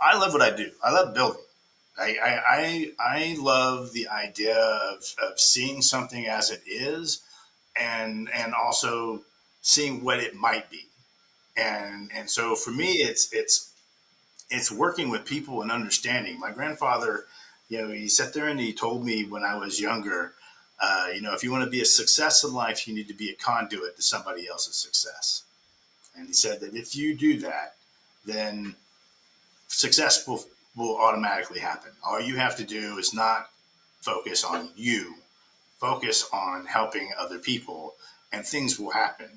I love what I do. I love building. I love the idea of seeing something as it is, and also seeing what it might be. And so for me, it's working with people and understanding. My grandfather, he sat there and he told me when I was younger, if you want to be a success in life, you need to be a conduit to somebody else's success. And he said that if you do that, then success will automatically happen. All you have to do is not focus on you, focus on helping other people, and things will happen.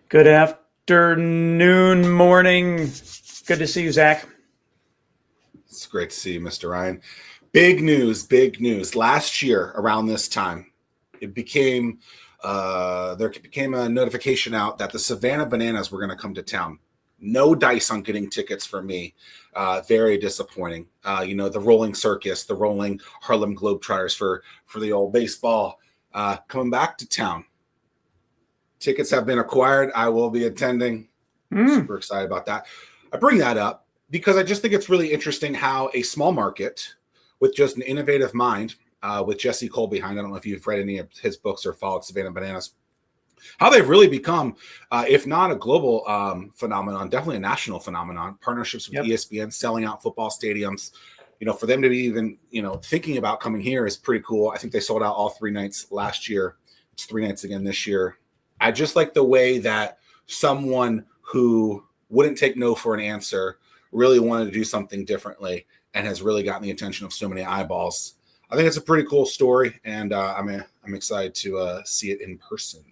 Good afternoon, morning. Good to see you, Zach. It's great to see you, Mr. Ryan. Big news, big news. Last year, around this time, it became there became a notification out that the Savannah Bananas were going to come to town. No dice on getting tickets for me. Very disappointing. The rolling circus, the rolling Harlem Globetrotters for the old baseball coming back to town. Tickets have been acquired. I will be attending. Super excited about that. I bring that up because I just think it's really interesting how a small market with just an innovative mind, with Jesse Cole behind, I don't know if you've read any of his books or followed Savannah Bananas, how they've really become, if not a global phenomenon, definitely a national phenomenon. Partnerships with ESPN, selling out football stadiums. For them to be even, thinking about coming here is pretty cool. I think they sold out all 3 nights last year. It's 3 nights again this year. I just like the way that someone who wouldn't take no for an answer really wanted to do something differently and has really gotten the attention of so many eyeballs. I think it's a pretty cool story, and I'm excited to see it in person.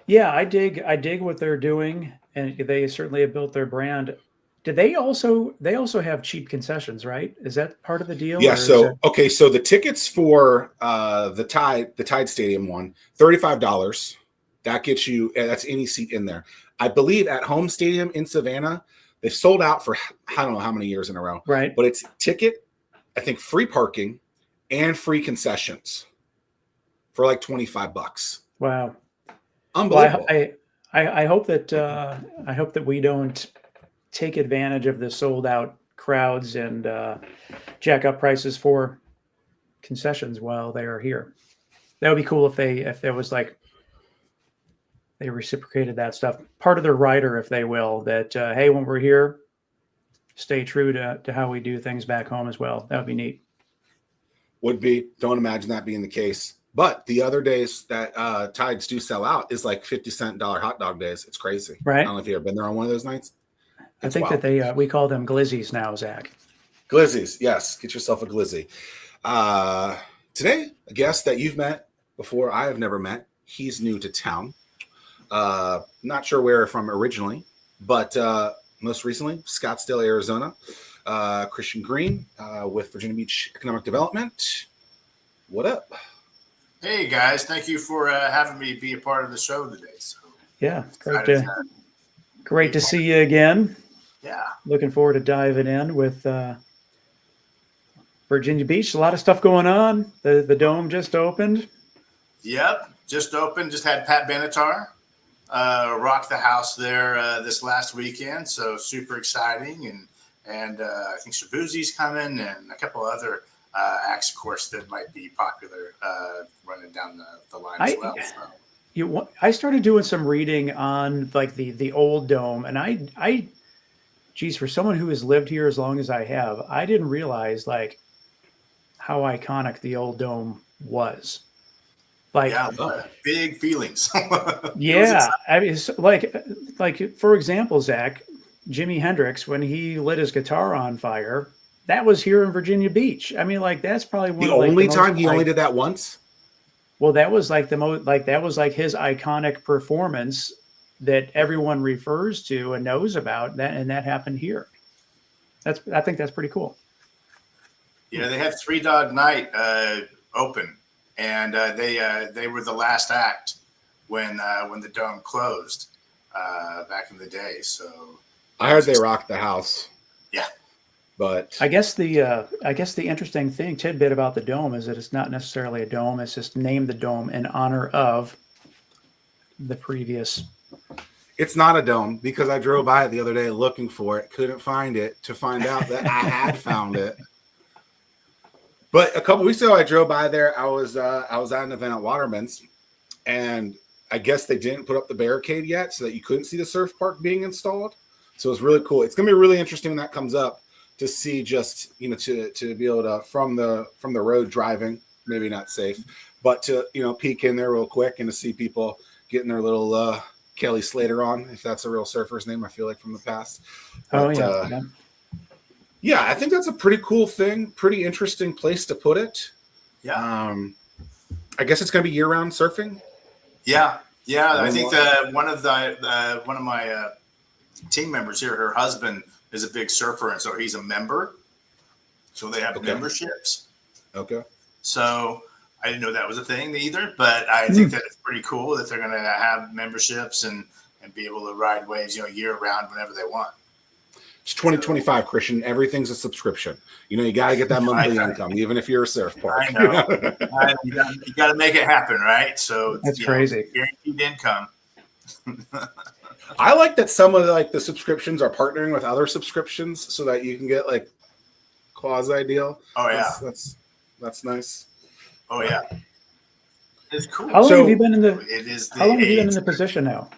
Yeah, I dig what they're doing, and they certainly have built their brand. Do they also have cheap concessions, right? Is that part of the deal? Yeah. So the tickets for the Tide Stadium one, $35. That gets you. That's any seat in there. I believe at Home Stadium in Savannah, they've sold out for I don't know how many years in a row. Right. But it's ticket, I think, free parking and free concessions for like $25. Wow. Unbelievable. Well, I hope that we don't take advantage of the sold out crowds and jack up prices for concessions while they are here. That would be cool if there was like they reciprocated that stuff. Part of their rider, if they will, that hey, when we're here, stay true to how we do things back home as well. That would be neat. Would be. Don't imagine that being the case. But the other days that Tides do sell out is like 50-cent hot dog days. It's crazy. Right. I don't know if you've ever been there on one of those nights. I think wild. That we call them glizzies now, Zach. Glizzies, yes. Get yourself a glizzy. Today, a guest that you've met before, I have never met. He's new to town. Not sure where from originally, but most recently, Scottsdale, Arizona. Christian Green with Virginia Beach Economic Development. What up? Hey guys, thank you for having me be a part of the show today. So yeah, great to see you again. Yeah, looking forward to diving in with Virginia Beach. A lot of stuff going on. The dome just opened. Yep, just opened. Just had Pat Benatar rock the house there this last weekend. So super exciting, and I think Shabuzi's coming, and a couple other acts, of course, that might be popular running down the line as well. So. I started doing some reading on like the old dome, and I geez, for someone who has lived here as long as I have, I didn't realize like how iconic the old dome was. Like, big feelings. Yeah, I mean, like for example, Zach, Jimi Hendrix, when he lit his guitar on fire, that was here in Virginia Beach. I mean, like that's probably one the of, like, only the time most, he only did that once. Well, that was like that was like his iconic performance that everyone refers to and knows about. That happened here. I think that's pretty cool. Yeah, they had Three Dog Night open, and they were the last act when the dome closed back in the day. So I heard they rocked the house. Yeah. But I guess the interesting tidbit about the dome is that it's not necessarily a dome. It's just named the dome in honor of the previous It's not a dome because I drove by it the other day looking for it, couldn't find it, to find out that I had found it. But a couple weeks ago, I drove by there. I was at an event at Waterman's, and I guess they didn't put up the barricade yet, so that you couldn't see the surf park being installed. So it's really cool. It's gonna be really interesting when that comes up to see just to be able to from the road driving, maybe not safe, but to peek in there real quick and to see people getting their little Kelly Slater on, if that's a real surfer's name, I feel like from the past. But, yeah. Yeah, I think that's a pretty cool thing, pretty interesting place to put it. Yeah. I guess it's going to be year-round surfing. Yeah. I think that one of my team members here, her husband is a big surfer, and so he's a member. So they have memberships. Okay. So I didn't know that was a thing either, but I think that it's pretty cool that they're going to have memberships and be able to ride waves, year round whenever they want. It's 2025, Christian. Everything's a subscription. You got to get that monthly income, even if you're a surf park. I know. You got to make it happen, right? So that's crazy. Guaranteed income. I like that some of the subscriptions are partnering with other subscriptions so that you can get quasi deal. Oh yeah, that's nice. Oh yeah, it's cool. How long have you been in the? It is. How long have you been in the position now?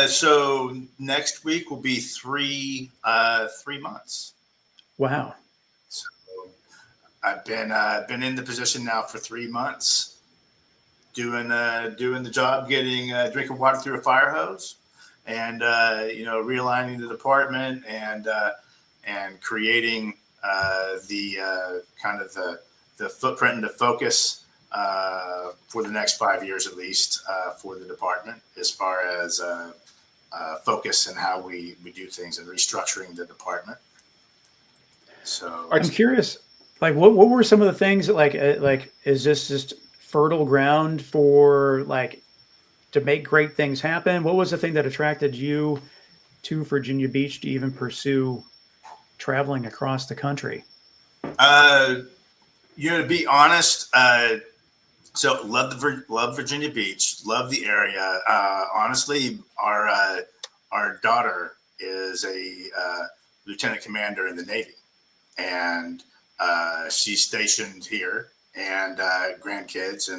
So next week will be 3 months. Wow. So I've been in the position now for 3 months, doing the job, getting drinking water through a fire hose, and realigning the department and creating the kind of the footprint and the focus for the next 5 years at least for the department, as far as focus and how we do things and restructuring the department. So I'm curious, what were some of the things that is this just fertile ground for to make great things happen? What was the thing that attracted you to Virginia Beach to even pursue traveling across the country? To be honest, so love Virginia Beach, love the area. Honestly, our daughter is a lieutenant commander in the Navy, and she's stationed here, and grandkids,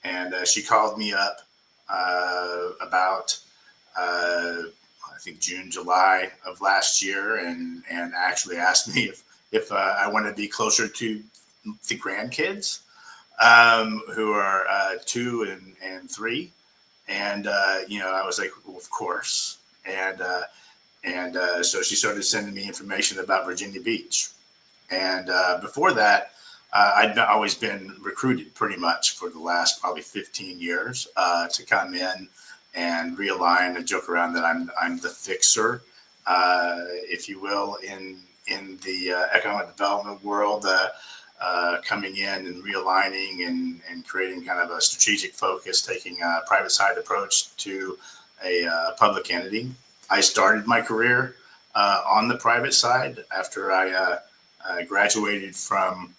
and she called me up about I think June, July of last year, and actually asked me if I wanted to be closer to the grandkids, who are 2 and 3, and I was like, well, of course, and so she started sending me information about Virginia Beach, and before that, I'd always been recruited pretty much for the last probably 15 years to come in and realign and joke around that I'm the fixer, if you will, in the economic development world. Coming in and realigning and creating kind of a strategic focus, taking a private side approach to a public entity. I started my career on the private side after I graduated from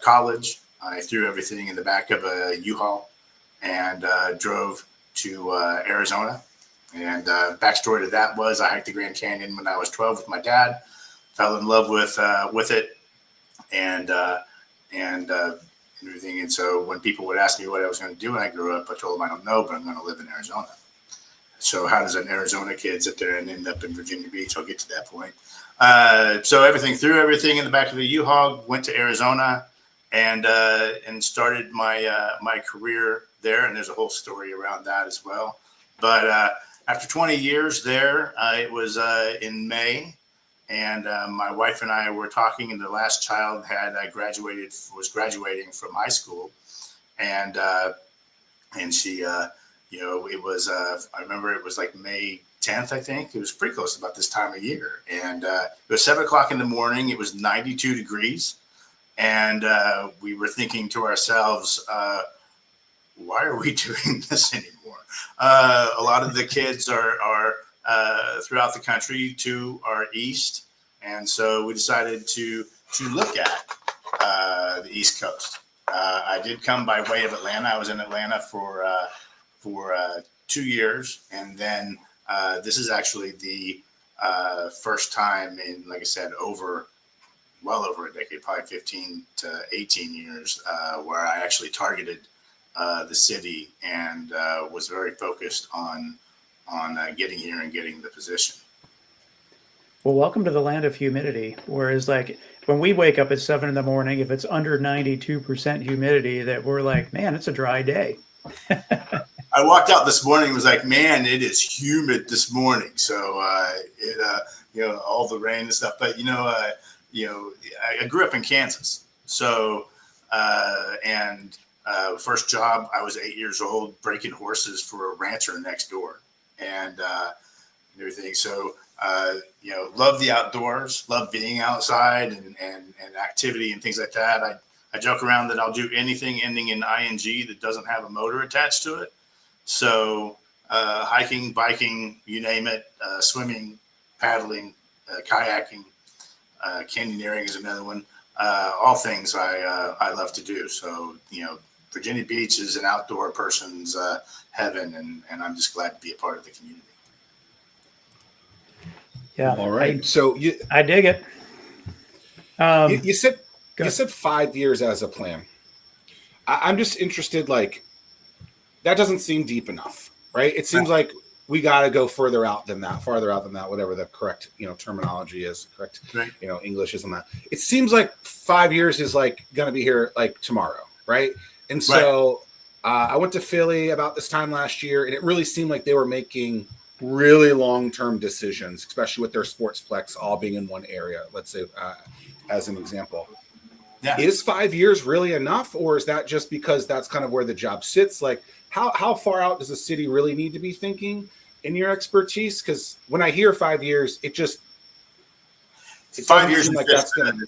college. I threw everything in the back of a U-Haul and drove to Arizona. And backstory to that was I hiked the Grand Canyon when I was 12 with my dad, fell in love with it, and everything. And so when people would ask me what I was going to do when I grew up, I told them I don't know, but I'm going to live in Arizona. So how does an Arizona kid sit there and end up in Virginia Beach? I'll get to that point. So threw everything in the back of the U-Haul, went to Arizona, and started my career there. And there's a whole story around that as well. But after 20 years there, it was in May. And my wife and I were talking, and the last child was graduating from high school, and she, it was I remember it was like May 10th, I think. It was pretty close to about this time of year, and it was 7:00 in the morning. It was 92 degrees, and we were thinking to ourselves, why are we doing this anymore? A lot of the kids are throughout the country to our east, and so we decided to look at the East Coast. I did come by way of Atlanta. I was in Atlanta for for 2 years, and then this is actually the first time in, like I said, well over a decade, probably 15 to 18 years, where I actually targeted the city and was very focused on getting here and getting the position. Well, welcome to the land of humidity. Whereas, like, when we wake up at 7 in the morning, if it's under 92% humidity, that we're like, man, it's a dry day. I walked out this morning and was like, man, it is humid this morning. So, all the rain and stuff. But, I grew up in Kansas. So, first job, I was 8 years old, breaking horses for a rancher next door and everything. So, love the outdoors, love being outside and activity and things like that. I joke around that I'll do anything ending in ing that doesn't have a motor attached to it. So hiking, biking, you name it, swimming, paddling, kayaking, canyoneering is another one. All things I love to do. So, Virginia Beach is an outdoor person's heaven, and I'm just glad to be a part of the community. Yeah. All right. So I dig it. You said 5 years as a plan. I'm just interested, like, that doesn't seem deep enough, right? It seems like we got to go farther out than that, whatever the correct, terminology is, correct, right. English isn't that. It seems like 5 years is like going to be here like tomorrow, right? And so I went to Philly about this time last year, and it really seemed like they were making really long-term decisions, especially with their sportsplex all being in one area, let's say, as an example. Yeah. Is 5 years really enough, or is that just because that's kind of where the job sits? Like, how far out does the city really need to be thinking in your expertise? Because when I hear 5 years, it 5 years seem like that's going to.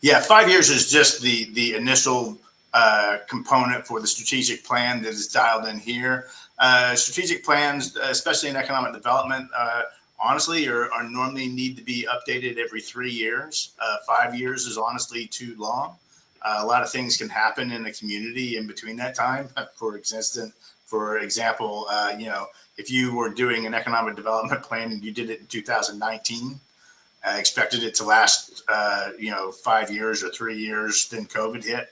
Yeah, 5 years is just the initial component for the strategic plan that is dialed in here. Strategic plans, especially in economic development, honestly, are normally need to be updated every 3 years. 5 years is honestly too long. A lot of things can happen in the community in between that time. For example, if you were doing an economic development plan and you did it in 2019, expected it to last, 5 years or 3 years, then COVID hit.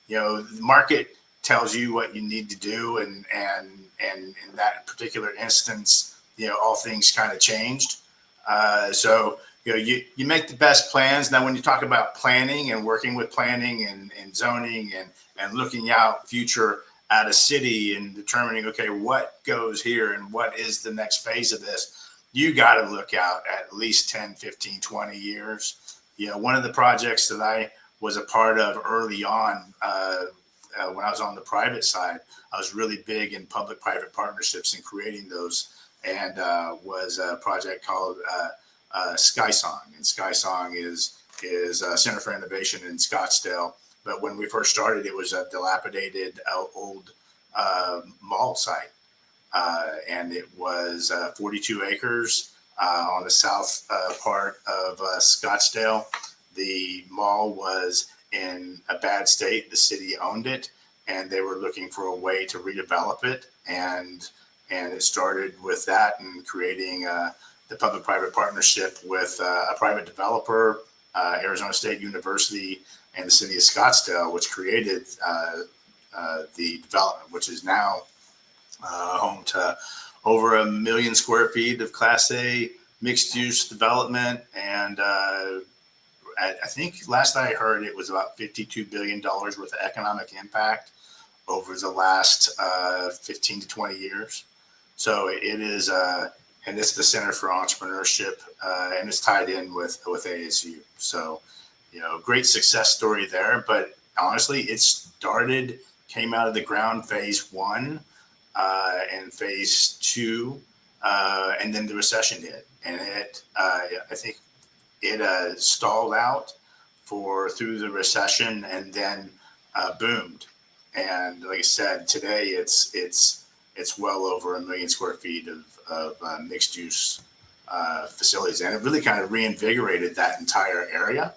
The market tells you what you need to do, and in that particular instance, all things kind of changed. So you make the best plans. Now, when you talk about planning and working with planning and zoning and looking out future at a city and determining, okay, what goes here and what is the next phase of this, you got to look out at least 10, 15, 20 years. One of the projects that I was a part of early on, when I was on the private side, I was really big in public-private partnerships and creating those, and was a project called SkySong. And SkySong is a Center for Innovation in Scottsdale. But when we first started, it was a dilapidated old mall site. And it was 42 acres on the south part of Scottsdale. The mall was in a bad state. The city owned it, and they were looking for a way to redevelop it. And it started with that and creating the public-private partnership with a private developer, Arizona State University, and the city of Scottsdale, which created the development, which is now home to over 1 million square feet of Class A mixed-use development. And I think last I heard, it was about $52 billion worth of economic impact over the last 15 to 20 years. So it is, and it's the Center for Entrepreneurship, and it's tied in with ASU. So, great success story there. But honestly, it came out of the ground phase 1 and phase 2, and then the recession hit, and I think it stalled out through the recession, and then boomed. And like I said, today it's well over 1 million square feet of mixed use facilities, and it really kind of reinvigorated that entire area.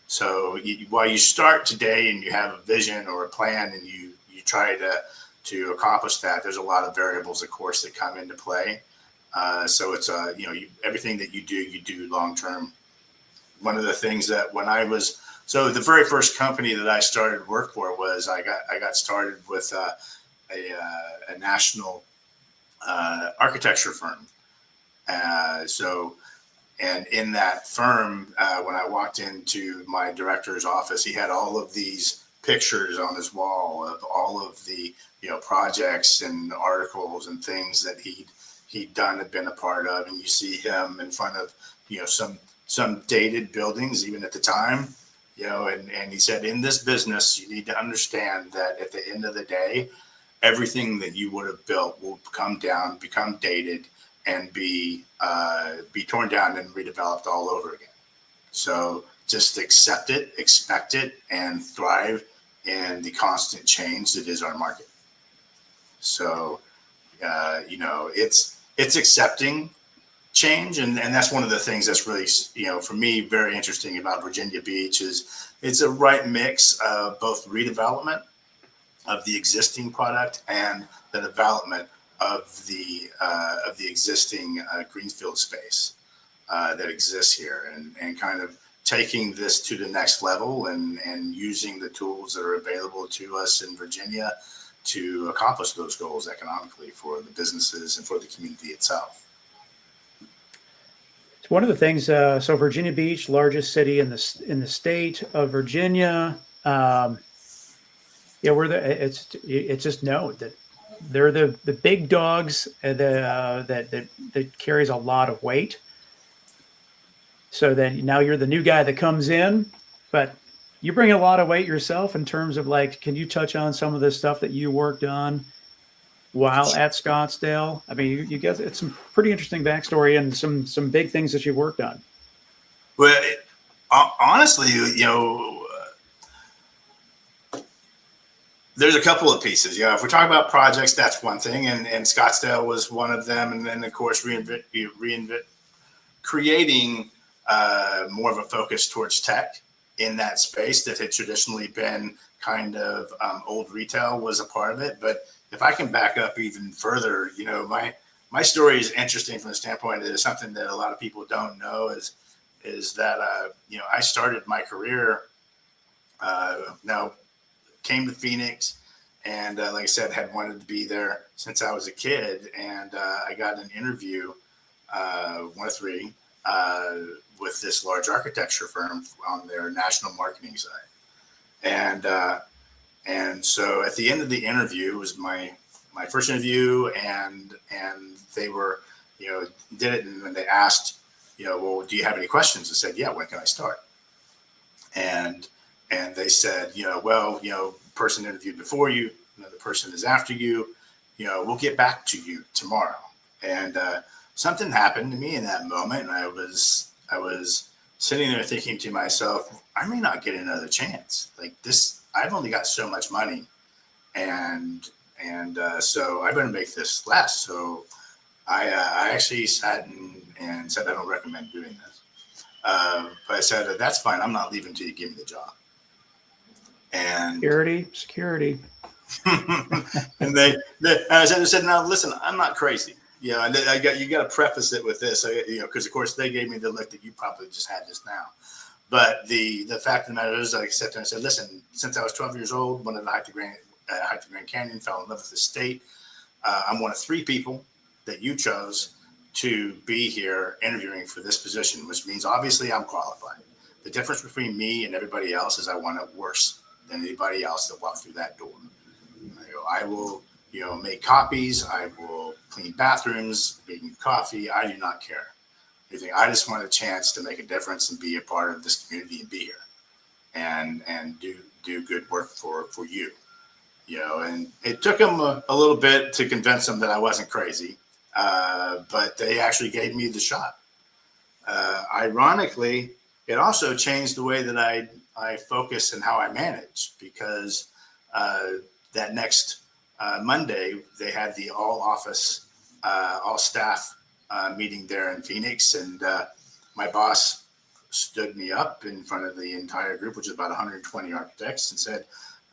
So while you start today and you have a vision or a plan, and you try to accomplish that, there's a lot of variables, of course, that come into play. So it's everything that you do long term. One of the things that so the very first company that I started work for was I got started with a national architecture firm. And in that firm, when I walked into my director's office, he had all of these pictures on his wall of all of the projects and articles and things that he'd done and been a part of. And you see him in front of some dated buildings even at the time, and he said, in this business, you need to understand that at the end of the day, everything that you would have built will come down, become dated, and be torn down and redeveloped all over again. So just accept it, expect it, and thrive in the constant change that is our market. So, it's accepting change, and that's one of the things that's really, for me, very interesting about Virginia Beach is it's a right mix of both redevelopment of the existing product and the development of the existing greenfield space that exists here, and kind of taking this to the next level and using the tools that are available to us in Virginia to accomplish those goals economically for the businesses and for the community itself. It's one of the things. So Virginia Beach, largest city in the state of Virginia. It's just known that they're the big dogs that carries a lot of weight. So then now you're the new guy that comes in, but you bring a lot of weight yourself in terms of can you touch on some of the stuff that you worked on while at Scottsdale? I mean, you guys, it's some pretty interesting backstory and some big things that you've worked on. Well, honestly, there's a couple of pieces. If we're talking about projects, that's one thing, and Scottsdale was one of them. And then, of course, creating more of a focus towards tech in that space that had traditionally been kind of old retail was a part of it. But if I can back up even further, my story is interesting from the standpoint that it's something that a lot of people don't know is that I started my career came to Phoenix, and like I said, had wanted to be there since I was a kid. And I got an interview, one of three, with this large architecture firm on their national marketing side. And so at the end of the interview, it was my first interview, and they were, did it, and then they asked, well, do you have any questions? I said, yeah, when can I start? And they said, person interviewed before you, the person is after you, we'll get back to you tomorrow. And something happened to me in that moment, and I was sitting there thinking to myself, I may not get another chance. Like this, I've only got so much money, and so I better make this last. So I actually sat and said, I don't recommend doing this. But I said, that's fine. I'm not leaving until you give me the job. And security. And I said, now listen, I'm not crazy. You got to preface it with this, because of course they gave me the look that you probably just had just now. But the fact of the matter is, I sat there and said, listen, since I was 12 years old, wanted to hike the Grand Canyon, fell in love with the state. I'm one of three people that you chose to be here interviewing for this position, which means obviously I'm qualified. The difference between me and everybody else is I want it worse than anybody else that walked through that door. I will, make copies. I will clean bathrooms, make coffee. I do not care. I just want a chance to make a difference and be a part of this community and be here and do good work for you. And it took them a little bit to convince them that I wasn't crazy, but they actually gave me the shot. Ironically, it also changed the way that I focus and how I manage, because that next Monday they had the all staff meeting there in Phoenix, and my boss stood me up in front of the entire group, which is about 120 architects, and said,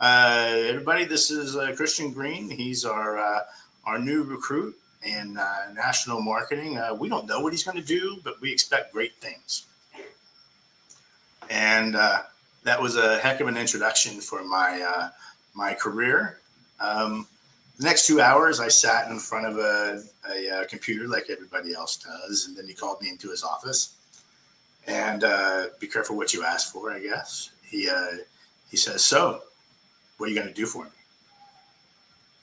Everybody, this is Christian Green. He's our new recruit in national marketing. We don't know what he's going to do, but we expect great things. And that was a heck of an introduction for my career. The next 2 hours, I sat in front of a computer like everybody else does, and then he called me into his office. And be careful what you ask for, I guess. He says, "So, what are you going to do for me?"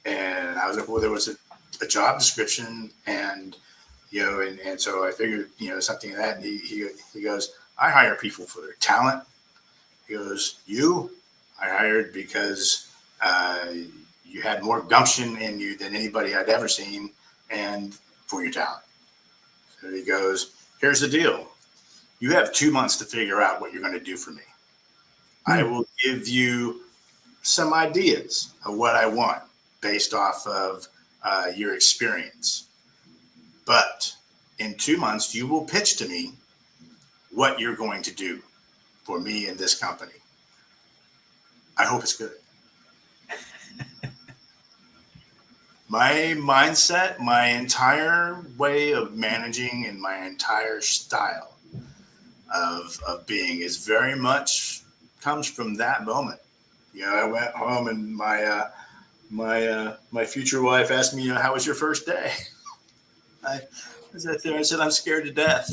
And I was like, "Well, there was a job description, and and so I figured, something like that." And he goes, "I hire people for their talent." He goes, "You, I hired because you had more gumption in you than anybody I'd ever seen, and for your talent." So he goes, "Here's the deal. You have 2 months to figure out what you're going to do for me. I will give you some ideas of what I want based off of your experience. But in 2 months, you will pitch to me what you're going to do for me and this company. I hope it's good." My mindset, my entire way of managing, and my entire style of being is very much comes from that moment. I went home, and my future wife asked me, "How was your first day?" I sat there and said, "I'm scared to death."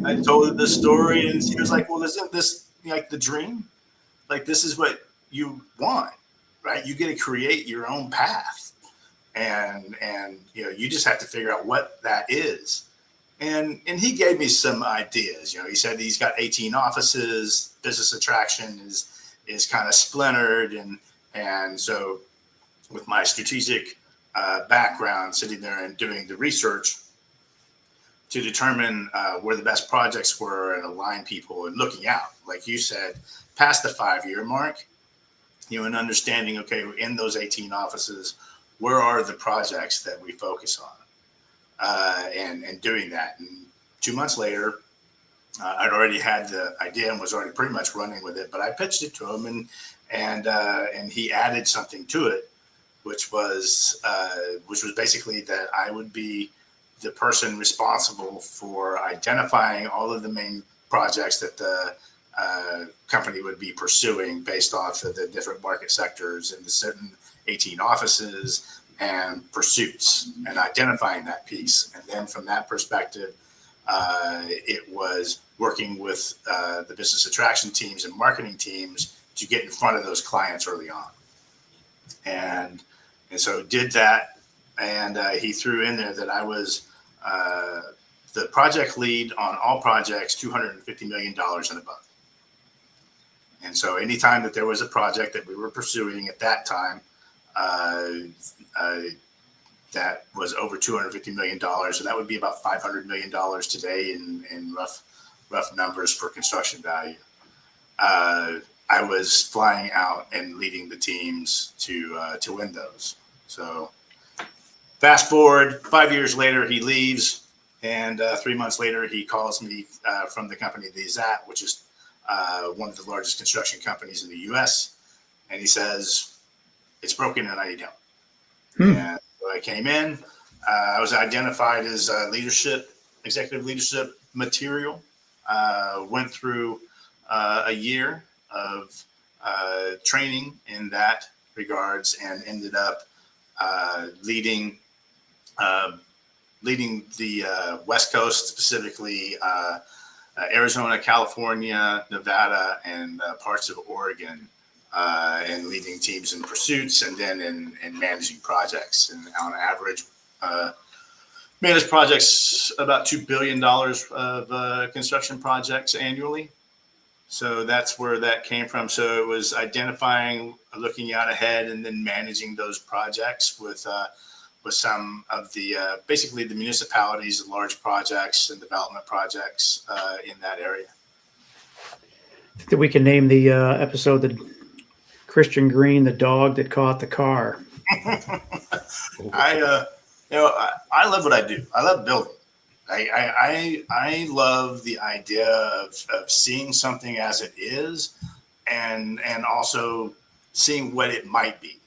I told her the story, and she was like, "Well, isn't this like the dream? Like, this is what you want, right? You get to create your own path, and you just have to figure out what that is." And he gave me some ideas. He said he's got 18 offices. Business attraction is kind of splintered, and so with my strategic background, sitting there and doing the research to determine where the best projects were and align people and looking out, like you said, past the 5-year mark, and understanding, okay, in those 18 offices, where are the projects that we focus on? And doing that. And 2 months later, I'd already had the idea and was already pretty much running with it. But I pitched it to him, and he added something to it, which was basically that I would be the person responsible for identifying all of the main projects that the company would be pursuing based off of the different market sectors and the certain 18 offices and pursuits, and identifying that piece. And then from that perspective, it was working with the business attraction teams and marketing teams to get in front of those clients early on. And so did that. And he threw in there that I was the project lead on all projects, $250 million and above. And so anytime that there was a project that we were pursuing at that time, that was over $250 million. And that would be about $500 million today in rough numbers for construction value. I was flying out and leading the teams to win those. So fast forward 5 years later, he leaves. And 3 months later, he calls me from the company that he's at, which is one of the largest construction companies in the U.S. And he says, "It's broken and I need help." And so I came in. I was identified as executive leadership material. Went through a year of training in that regards, and ended up leading the West Coast, specifically Arizona, California, Nevada, and parts of Oregon, and leading teams in pursuits, and then in managing projects. And on average, managed projects about $2 billion of construction projects annually. So that's where that came from. So it was identifying, looking out ahead, and then managing those projects with some of the basically the municipalities, the large projects and development projects in that area. I think that we can name the episode "The Christian Green, the Dog That Caught the Car." I love what I do. I love building. I love the idea of seeing something as it is and also seeing what it might be.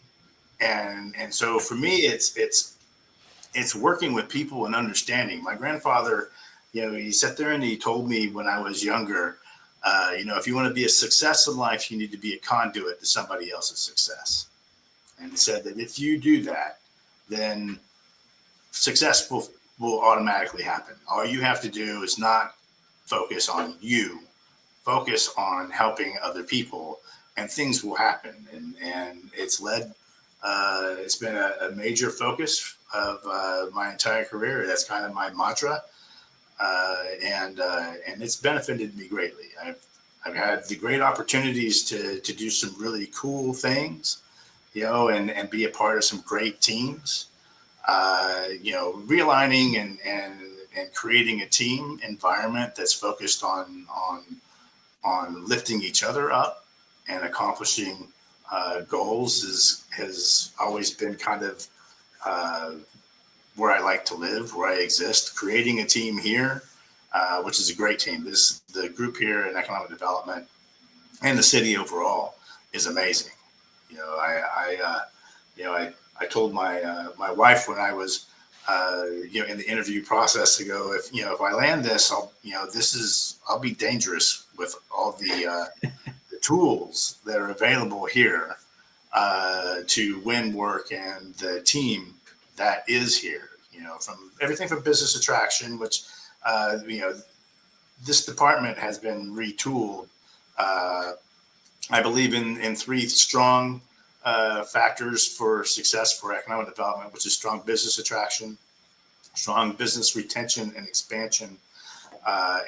And so for me, it's working with people and understanding. My grandfather, he sat there and he told me when I was younger, if you want to be a success in life, you need to be a conduit to somebody else's success. And he said that if you do that, then success will automatically happen. All you have to do is not focus on you, focus on helping other people, and things will happen. And it's been a major focus of my entire career. That's kind of my mantra. And it's benefited me greatly. I've had the great opportunities to do some really cool things, and be a part of some great teams. Realigning and creating a team environment that's focused on lifting each other up and accomplishing goals has always been kind of where I like to live, where I exist. Creating a team here, which is a great team. The group here in economic development and the city overall is amazing. I told my wife when I was in the interview process to go, if I land this, I'll be dangerous with all the tools that are available here to win work and the team that is here. From everything from business attraction, which this department has been retooled. I believe in three strong factors for success for economic development, which is strong business attraction, strong business retention and expansion,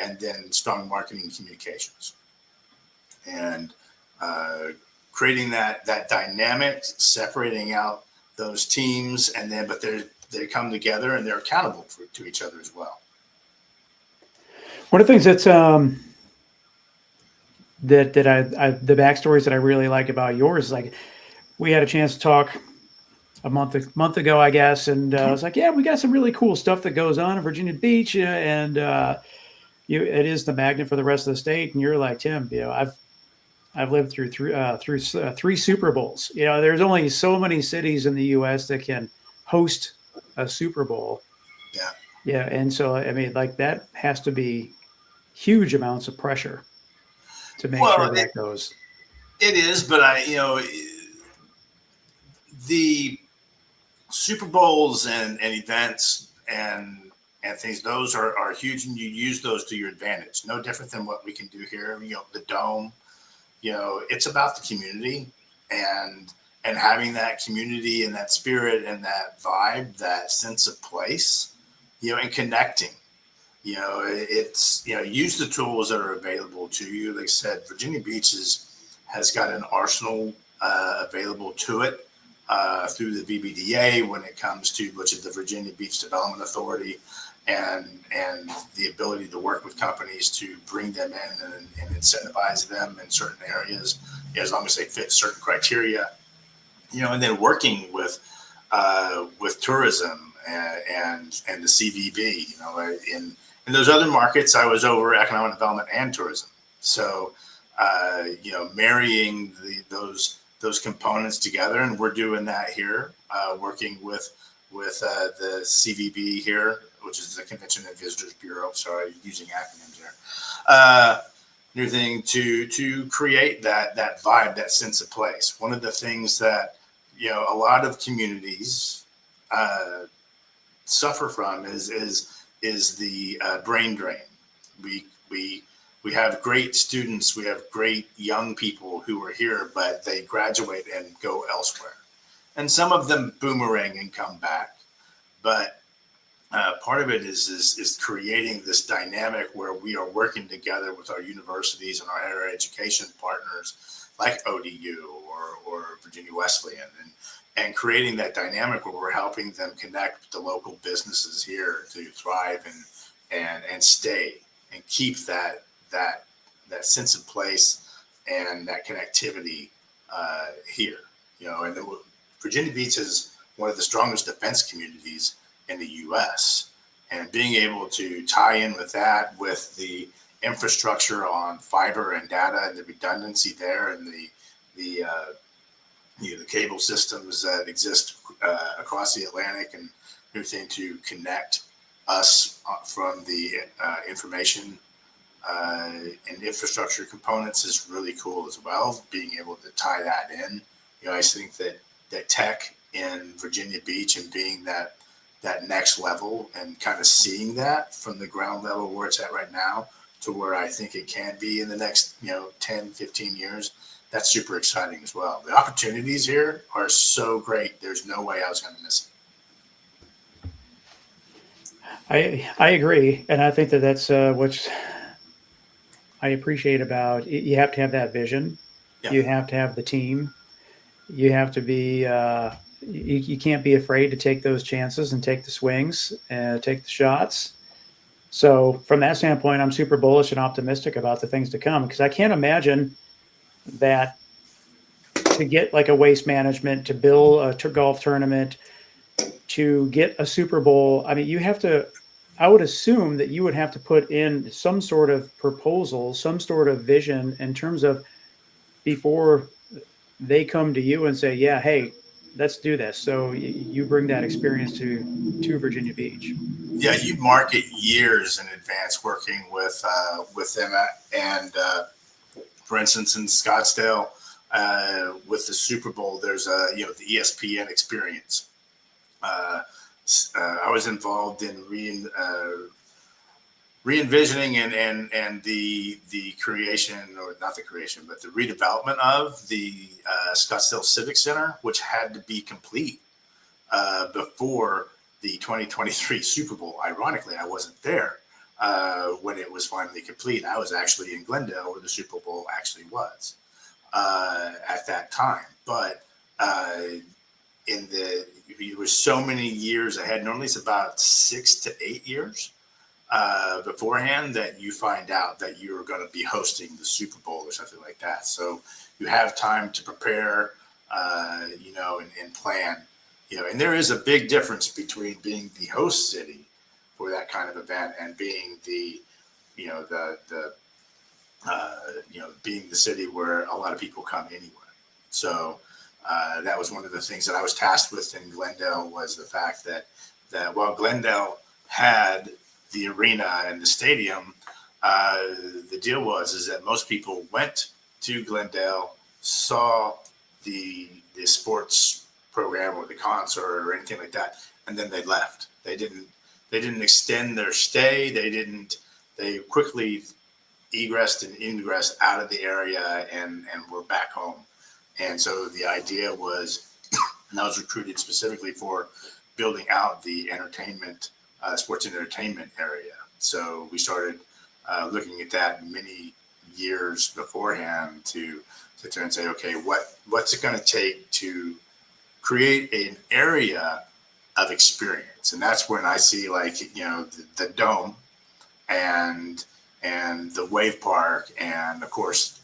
and then strong marketing and communications. And creating that dynamic, separating out those teams, and then but they come together and they're accountable to each other as well. One of the things that's that I the backstories that I really like about yours is like we had a chance to talk a month ago, I guess, and I was like, yeah, we got some really cool stuff that goes on in Virginia Beach, and it is the magnet for the rest of the state. And you're like, Tim, I've lived through three Super Bowls. There's only so many cities in the U.S. that can host a Super Bowl. Yeah. Yeah, and so I mean, like that has to be huge amounts of pressure to make sure that goes. It is, but the Super Bowls and events and things, those are huge, and you use those to your advantage. No different than what we can do here. The Dome. It's about the community and having that community and that spirit and that vibe, that sense of place, and connecting. Use the tools that are available to you. Like I said, Virginia Beach has got an arsenal available to it through the VBDA when it comes to, which is the Virginia Beach Development Authority, and the ability to work with companies to bring them in and incentivize them in certain areas as long as they fit certain criteria. And then working with tourism and the CVB. In those other markets, I was over economic development and tourism. So, marrying those components together, and we're doing that here, working with the CVB here, which is the Convention and Visitors Bureau. Sorry, using acronyms there. New thing to create that vibe, that sense of place. One of the things that a lot of communities suffer from is the brain drain. We have great students, we have great young people who are here, but they graduate and go elsewhere. And some of them boomerang and come back. But part of it is creating this dynamic where we are working together with our universities and our higher education partners like ODU or Virginia Wesleyan, and creating that dynamic where we're helping them connect with the local businesses here to thrive and stay and keep that sense of place and that connectivity here. And Virginia Beach is one of the strongest defense communities in the U.S. And being able to tie in with that, with the infrastructure on fiber and data and the redundancy there and the the cable systems that exist across the Atlantic and everything to connect us from the information and infrastructure components is really cool as well. Being able to tie that in, I think that tech in Virginia Beach and being that next level and kind of seeing that from the ground level where it's at right now to where I think it can be in the next 10, 15 years. That's super exciting as well. The opportunities here are so great. There's no way I was going to miss I agree, and I think that's what I appreciate about it. You have to have that vision. Yeah. You have to have the team. You have to be. You can't be afraid to take those chances and take the swings and take the shots. So from that standpoint, I'm super bullish and optimistic about the things to come because I can't imagine that to get like a Waste Management, to build a golf tournament, to get a Super Bowl. I mean, you have to. I would assume that you would have to put in some sort of proposal, some sort of vision in terms of before they come to you and say, "Yeah, hey, let's do this." So you bring that experience to Virginia Beach. Yeah, you market years in advance working with them, and for instance, in Scottsdale, with the Super Bowl, there's the ESPN experience. I was involved in re-envisioning and the creation, or not the creation, but the redevelopment of the Scottsdale Civic Center, which had to be complete before the 2023 Super Bowl. Ironically, I wasn't there when it was finally complete. I was actually in Glendale where the Super Bowl actually was at that time. But it was so many years ahead. Normally it's about 6 to 8 years beforehand that you find out that you're going to be hosting the Super Bowl or something like that. So you have time to prepare, and plan. And there is a big difference between being the host city for that kind of event and being being the city where a lot of people come anyway. So that was one of the things that I was tasked with in Glendale, was the fact that while Glendale had the arena and the stadium, the deal is that most people went to Glendale, saw the sports program or the concert or anything like that, and then they left. They didn't extend their stay. They quickly egressed and ingressed out of the area and were back home. And so the idea was, and I was recruited specifically for building out the entertainment, sports and entertainment area. So we started looking at that many years beforehand to try and say, okay, what's it going to take to create an area of experience? And that's when I see the Dome and the Wave Park and of course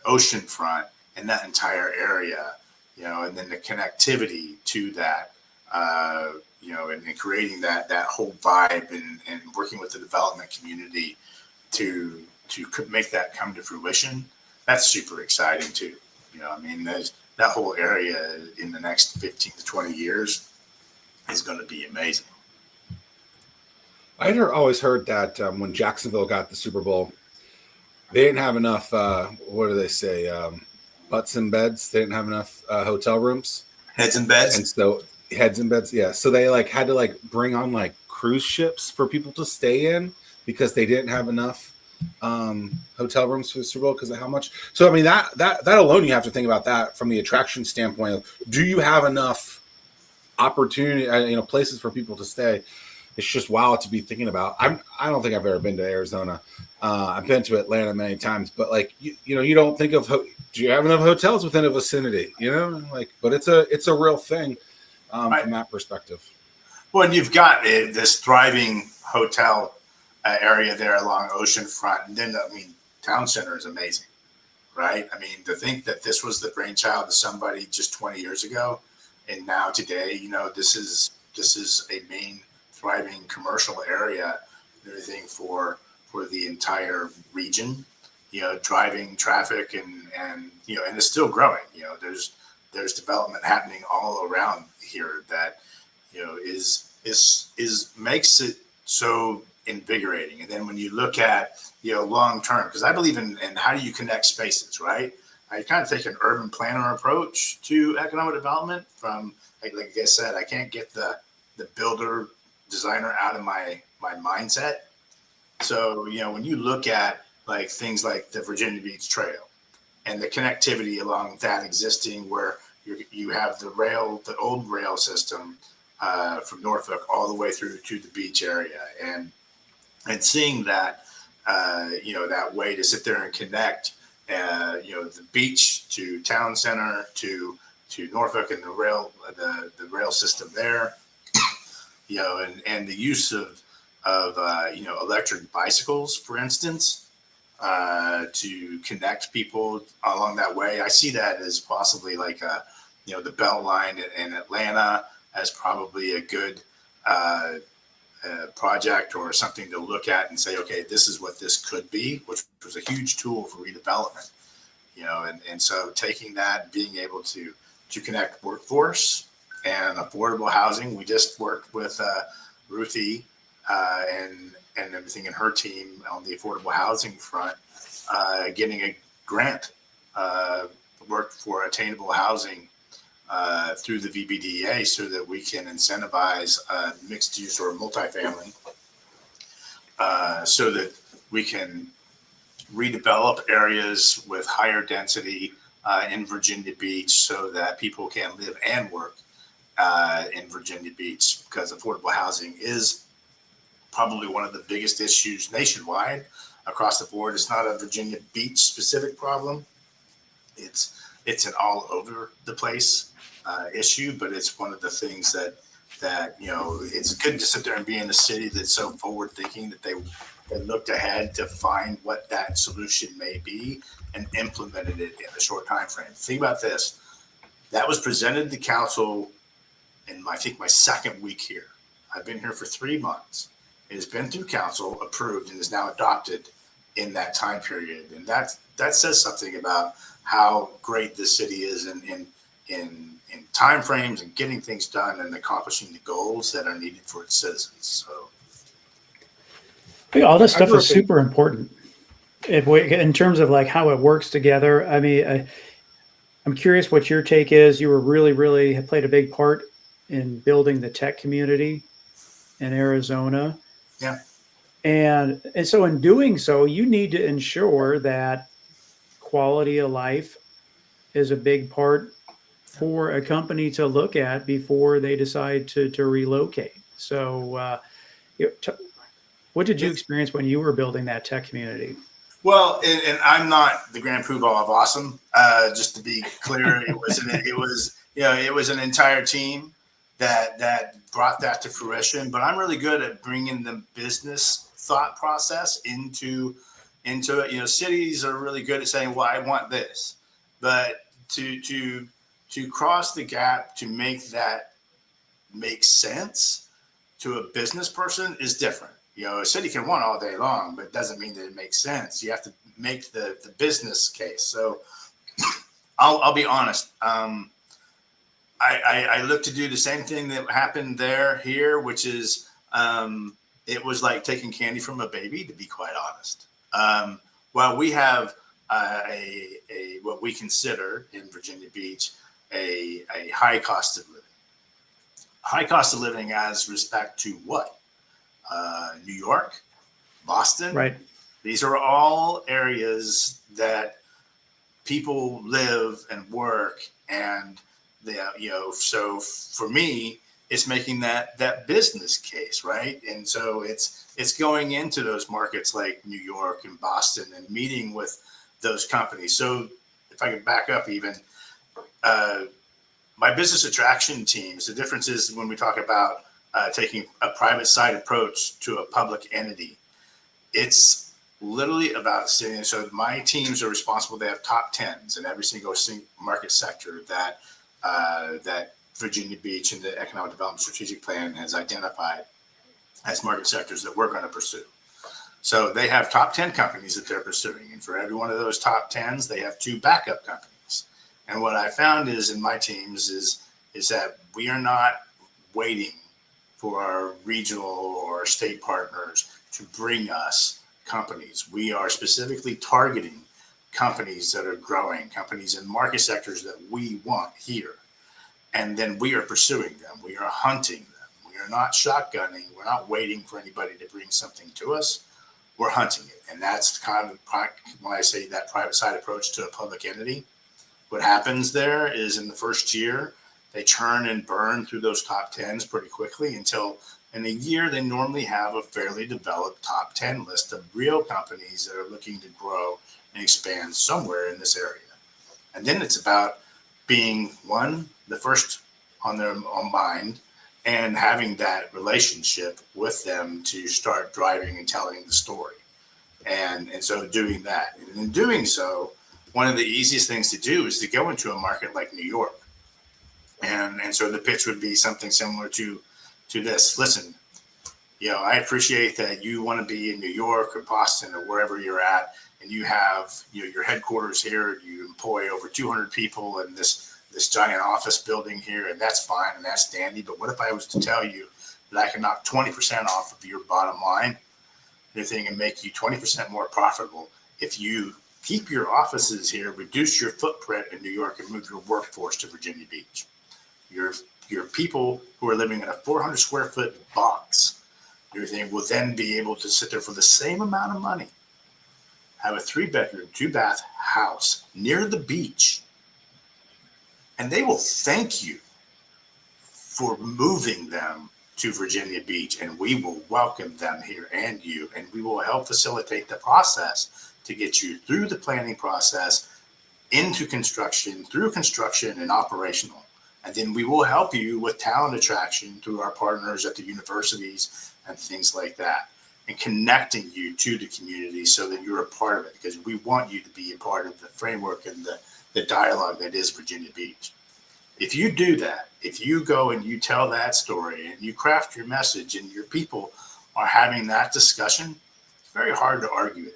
Oceanfront and that entire area, and then the connectivity to that, and creating that whole vibe and working with the development community to make that come to fruition. That's super exciting too. There's that whole area in the next 15 to 20 years is going to be amazing. I'd always heard that when Jacksonville got the Super Bowl, they didn't have enough, what do they say, butts and beds. They didn't have enough hotel rooms. Heads and beds. And so heads and beds, yeah. So they had to bring on cruise ships for people to stay in because they didn't have enough hotel rooms for the Super Bowl because of how much. So I mean that alone, you have to think about that from the attraction standpoint. Do you have enough opportunity, places for people to stay? It's just wild to be thinking about. I don't think I've ever been to Arizona. I've been to Atlanta many times, but you don't think of do you have enough hotels within a vicinity? But it's a real thing Right. from that perspective. Well, and you've got this thriving hotel area there along Oceanfront, and then Town Center is amazing, right? To think that this was the brainchild of somebody just 20 years ago, and now today, this is a main thriving commercial area, and everything for for the entire region. Driving traffic and it's still growing. There's development happening all around here that is makes it so invigorating. And then when you look at long term, because I believe in how do you connect spaces, right? I kind of take an urban planner approach to economic development. From like I said, I can't get the builder designer out of my mindset. So when you look at like things like the Virginia Beach Trail and the connectivity along that existing, where you have the old rail system from Norfolk all the way through to the beach area, and seeing that that way to sit there and connect the beach to town center to Norfolk and the rail system there, and the use of electric bicycles, for instance, to connect people along that way. I see that as possibly like the Beltline in Atlanta as probably a good project or something to look at and say, okay, this is what this could be, which was a huge tool for redevelopment. And so taking that, being able to connect workforce and affordable housing. We just worked with Ruthie and everything in her team on the affordable housing front, getting a grant, worked for attainable housing through the VBDA so that we can incentivize mixed use or multifamily so that we can redevelop areas with higher density in Virginia Beach so that people can live and work in Virginia Beach, because affordable housing is probably one of the biggest issues nationwide across the board. It's not a Virginia Beach specific problem. It's an all over the place issue, but it's one of the things that it's good to sit there and be in a city that's so forward thinking that they looked ahead to find what that solution may be and implemented it in a short time frame. Think about this. That was presented to council in I think my second week here. I've been here for 3 months. It has been through council, approved, and is now adopted in that time period. And that says something about how great this city is in time frames and getting things done and accomplishing the goals that are needed for its citizens. So all this stuff is super important. In terms of like how it works together. I mean, I'm curious what your take is. You were really have played a big part in building the tech community in Arizona. Yeah. And so in doing so, you need to ensure that quality of life is a big part for a company to look at before they decide to relocate. So what did you experience when you were building that tech community? Well, and I'm not the grand poobah of awesome. Just to be clear, it was an entire team that brought that to fruition. But I'm really good at bringing the business thought process into it. Cities are really good at saying, "Well, I want this," but to cross the gap to make that make sense to a business person is different. A city can want all day long, but it doesn't mean that it makes sense. You have to make the business case. So I'll be honest. I look to do the same thing that happened here, which is it was like taking candy from a baby, to be quite honest. Well, we have what we consider in Virginia Beach a high cost of living. High cost of living as respect to what? New York, Boston. Right. These are all areas that people live and work, and so for me, it's making that business case, right? And so it's going into those markets like New York and Boston and meeting with those companies. So if I can back up even, my business attraction teams, the difference is when we talk about taking a private side approach to a public entity, it's literally about sitting. So my teams are responsible. They have top 10s in every single market sector that Virginia Beach and the Economic Development Strategic Plan has identified as market sectors that we're going to pursue. So they have top 10 companies that they're pursuing. And for every one of those top 10s, they have 2 backup companies. And what I found is in my teams is that we are not waiting for our regional or state partners to bring us companies. We are specifically targeting companies that are growing, companies in market sectors that we want here. And then we are pursuing them. We are hunting them. We are not shotgunning. We're not waiting for anybody to bring something to us. We're hunting it. And that's kind of when I say that private side approach to a public entity. What happens there is in the first year, they churn and burn through those top 10s pretty quickly until in a year, they normally have a fairly developed top 10 list of real companies that are looking to grow and expand somewhere in this area. And then it's about being the first on their own mind and having that relationship with them to start driving and telling the story. And so doing that. And in doing so, one of the easiest things to do is to go into a market like New York. And so the pitch would be something similar to this. Listen, I appreciate that you want to be in New York or Boston or wherever you're at, and you have your headquarters here. You employ over 200 people in this giant office building here, and that's fine and that's dandy. But what if I was to tell you that I can knock 20% off of your bottom line, anything, and make you 20% more profitable if you keep your offices here, reduce your footprint in New York, and move your workforce to Virginia Beach? Your people who are living in a 400 square foot box, everything, will then be able to sit there for the same amount of money, have a 3-bedroom, 2-bath house near the beach, and they will thank you for moving them to Virginia Beach, and we will welcome them here and you, and we will help facilitate the process to get you through the planning process, into construction, through construction and operational. And then we will help you with talent attraction through our partners at the universities and things like that, and connecting you to the community so that you're a part of it, because we want you to be a part of the framework and the dialogue that is Virginia Beach. If you do that, if you go and you tell that story and you craft your message and your people are having that discussion, it's very hard to argue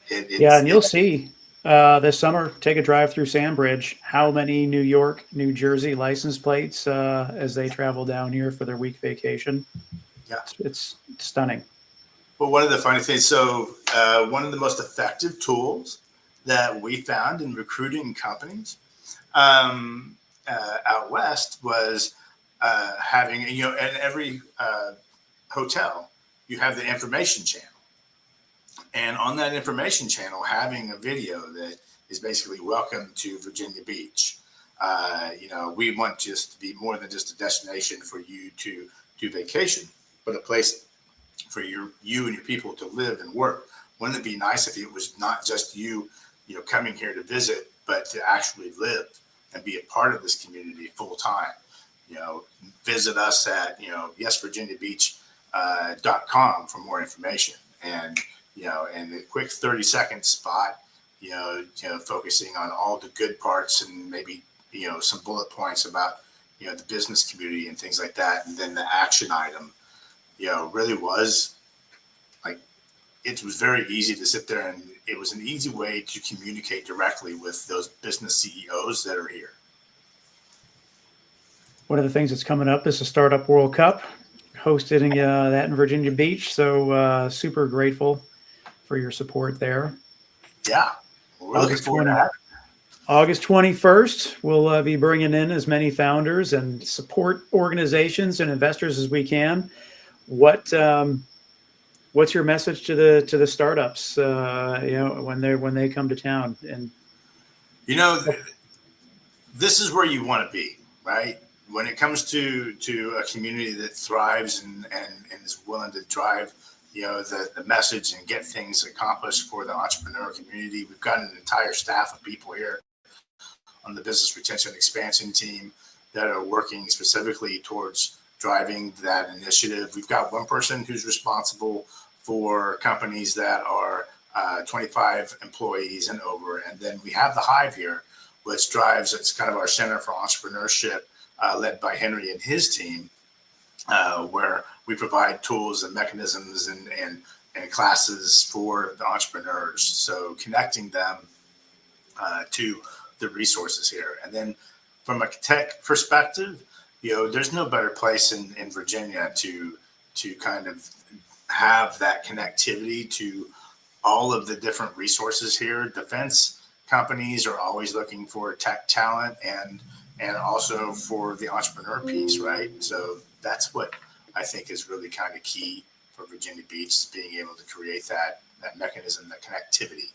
it. Yeah, and you'll see this summer, take a drive through Sandbridge, how many New York, New Jersey license plates as they travel down here for their week vacation. Yeah, it's stunning. Well, one of the funny things, so one of the most effective tools that we found in recruiting companies out west was having, at every hotel, you have the information channel. And on that information channel, having a video that is basically welcome to Virginia Beach. We want just to be more than just a destination for you to do vacation, but a place for you and your people to live and work. Wouldn't it be nice if it was not just you coming here to visit, but to actually live and be a part of this community full time? Visit us at yesvirginiabeach.com for more information. And and a quick 30-second spot, focusing on all the good parts and maybe, some bullet points about, the business community and things like that. And then the action item, really was like, it was very easy to sit there, and it was an easy way to communicate directly with those business CEOs that are here. One of the things that's coming up is the Startup World Cup, hosting that in Virginia Beach. So super grateful for your support there. Yeah, we're looking forward to that. August 21st, we'll be bringing in as many founders and support organizations and investors as we can. What's your message to the startups? When they come to town? And this is where you want to be, right? When it comes to a community that thrives and is willing to drive the message and get things accomplished for the entrepreneur community. We've got an entire staff of people here on the business retention expansion team that are working specifically towards driving that initiative. We've got one person who's responsible for companies that are 25 employees and over. And then we have the Hive here, which drives, it's kind of our center for entrepreneurship, led by Henry and his team, where we provide tools and mechanisms and classes for the entrepreneurs. So connecting them to the resources here. And then from a tech perspective, there's no better place in Virginia to kind of have that connectivity to all of the different resources here. Defense companies are always looking for tech talent and also for the entrepreneur piece, right? So that's what I think is really kind of key for Virginia Beach, is being able to create that mechanism, that connectivity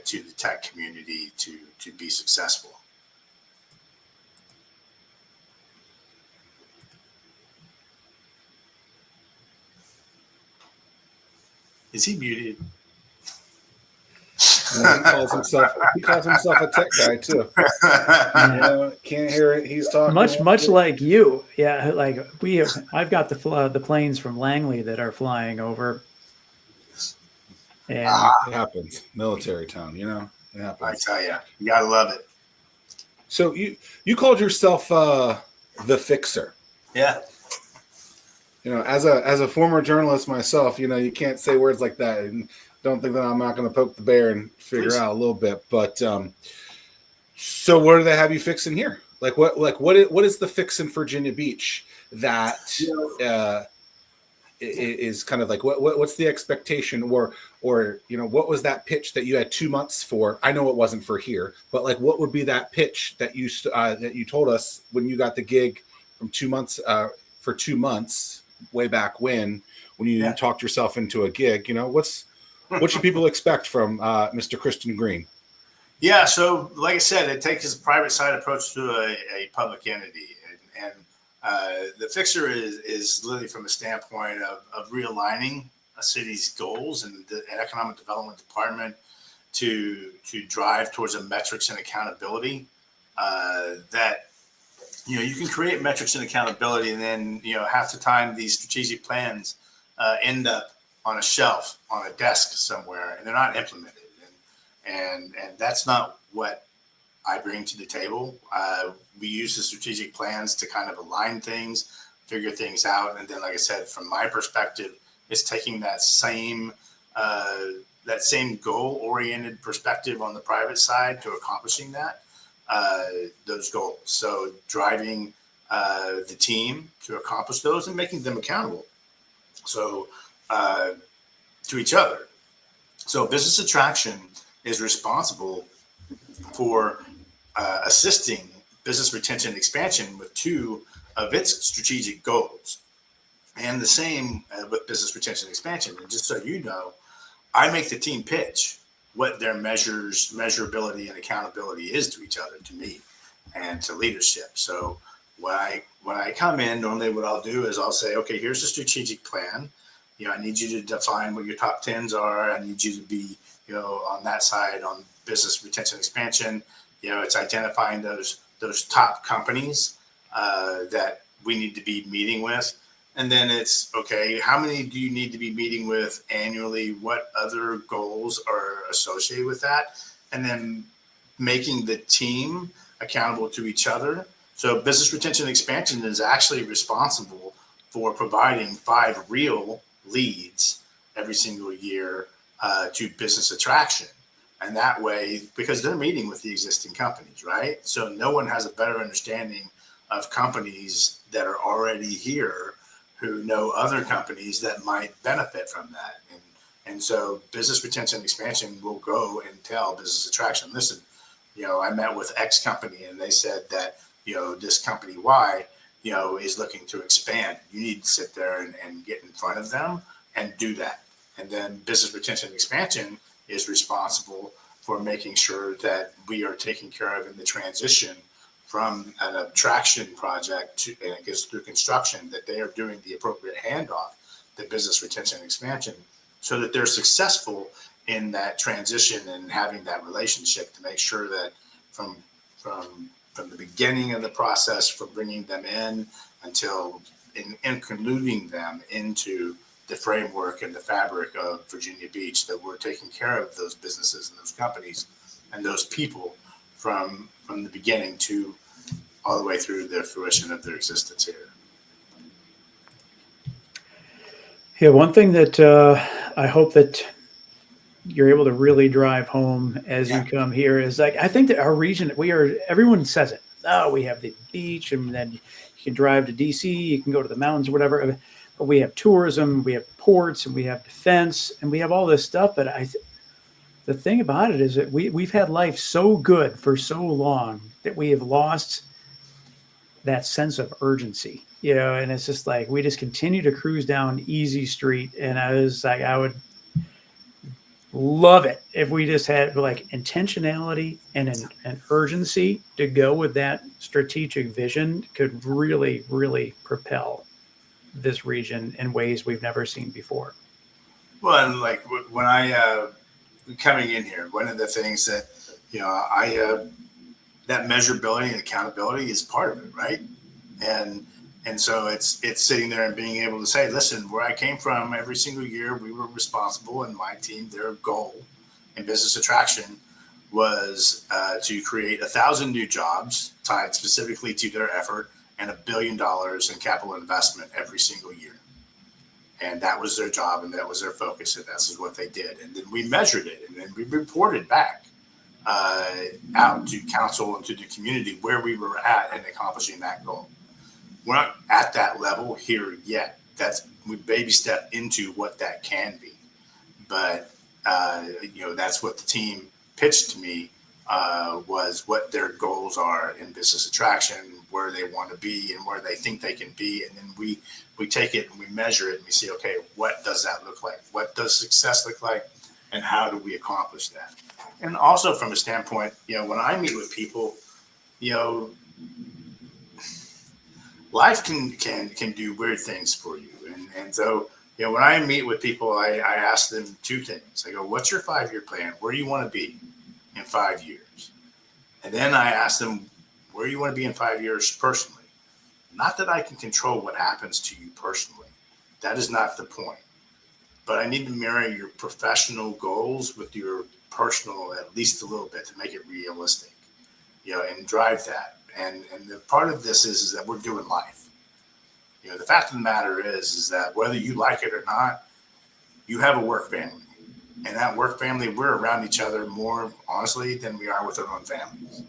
to the tech community to be successful. Is he muted? No, he calls himself a tech guy too. Can't hear it. He's talking much like you. Yeah, like I've got the planes from Langley that are flying over. And it happens. Military town, it happens. I tell you, you gotta love it. So you called yourself the Fixer. Yeah. As a former journalist myself, you can't say words like that, and don't think that I'm not going to poke the bear and figure out a little bit. But so what do they have you fixing here? What is the fix in Virginia Beach that is kind of like what's the expectation, or what was that pitch that you had 2 months for? I know it wasn't for here, but what would be that pitch that you told us when you got the gig from 2 months for 2 months way back when you talked yourself into a gig? What should people expect from Mr. Kristen Green? Yeah, so like I said, it takes a private side approach to a public entity, and the Fixer is literally from a standpoint of realigning a city's goals and the economic development department to drive towards a metrics and accountability. That you can create metrics and accountability, and then half the time these strategic plans end up on a shelf on a desk somewhere, and they're not implemented. And that's not what I bring to the table. We use the strategic plans to kind of align things, figure things out, and then, like I said, from my perspective, it's taking that same goal-oriented perspective on the private side to accomplishing those goals. So driving the team to accomplish those and making them accountable. So to each other. So business attraction is responsible for assisting business retention and expansion with 2 of its strategic goals, and the same with business retention and expansion. And just so you know, I make the team pitch what their measurability and accountability is to each other, to me, and to leadership. So when I come in, normally what I'll do is I'll say, okay, here's the strategic plan. I need you to define what your top 10s are. I need you to be, on that side on business retention expansion. It's identifying those top companies that we need to be meeting with. And then it's, okay, how many do you need to be meeting with annually? What other goals are associated with that? And then making the team accountable to each other. So business retention expansion is actually responsible for providing 5 real leads every single year to business attraction. And that way, because they're meeting with the existing companies, right? So no one has a better understanding of companies that are already here who know other companies that might benefit from that. And so business retention expansion will go and tell business attraction, listen, I met with X company and they said that, this company Y, is looking to expand. You need to sit there and get in front of them and do that. And then business retention and expansion is responsible for making sure that we are taking care of in the transition from an attraction project to, and it goes through construction, that they are doing the appropriate handoff to business retention and expansion so that they're successful in that transition and having that relationship to make sure that from the beginning of the process, from bringing them in until including them into the framework and the fabric of Virginia Beach, that we're taking care of those businesses and those companies and those people from the beginning to all the way through the fruition of their existence here. Yeah, one thing that I hope that you're able to really drive home as you Yeah. come here. Is like, I think that our region, everyone says it. Oh, we have the beach, and then you can drive to DC, you can go to the mountains or whatever. But we have tourism, we have ports, and we have defense, and we have all this stuff. But the thing about it is that we've had life so good for so long that we have lost that sense of urgency, and it's just like we just continue to cruise down easy street. And I was like, I would love it if we just had like intentionality and an urgency to go with that strategic vision could really, really propel this region in ways we've never seen before. Well, and like when I coming in here, one of the things that I that measurability and accountability is part of it, right? And so it's sitting there and being able to say, listen, where I came from, every single year we were responsible, and my team, their goal in business attraction was to create 1,000 new jobs tied specifically to their effort, and $1 billion in capital investment every single year. And that was their job, and that was their focus, and that's what they did. And then we measured it, and then we reported back out to council and to the community where we were at in accomplishing that goal. We're not at that level here yet. We baby step into what that can be. But, that's what the team pitched to me was what their goals are in business attraction, where they want to be and where they think they can be. And then we take it and we measure it and we see, okay, what does that look like? What does success look like? And how do we accomplish that? And also from a standpoint, when I meet with people, life can do weird things for you. And so, when I meet with people, I ask them two things. I go, what's your 5-year plan? Where do you want to be in 5 years? And then I ask them, where do you want to be in 5 years personally? Not that I can control what happens to you personally. That is not the point. But I need to mirror your professional goals with your personal, at least a little bit, to make it realistic, and drive that. And the part of this is that we're doing life. The fact of the matter is that whether you like it or not, you have a work family. And that work family, we're around each other more honestly than we are with our own families.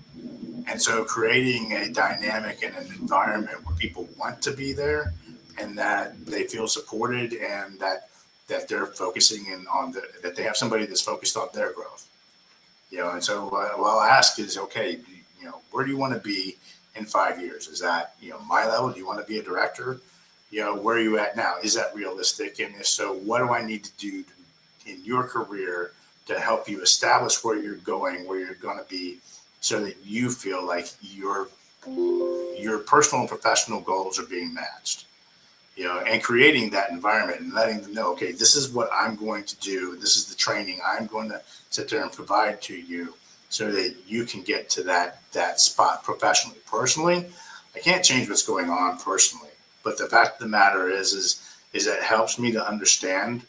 And so creating a dynamic and an environment where people want to be there and that they feel supported and that they're focusing in on that they have somebody that's focused on their growth. And so what I'll ask is, okay, where do you want to be in 5 years? Is that, my level? Do you want to be a director? Where are you at now? Is that realistic? And if so, what do I need to do in your career to help you establish where you're going, where you're going to be, so that you feel like your personal and professional goals are being matched? And creating that environment and letting them know, okay, this is what I'm going to do. This is the training I'm going to sit there and provide to you so that you can get to that spot professionally. Personally, I can't change what's going on personally, but the fact of the matter is that it helps me to understand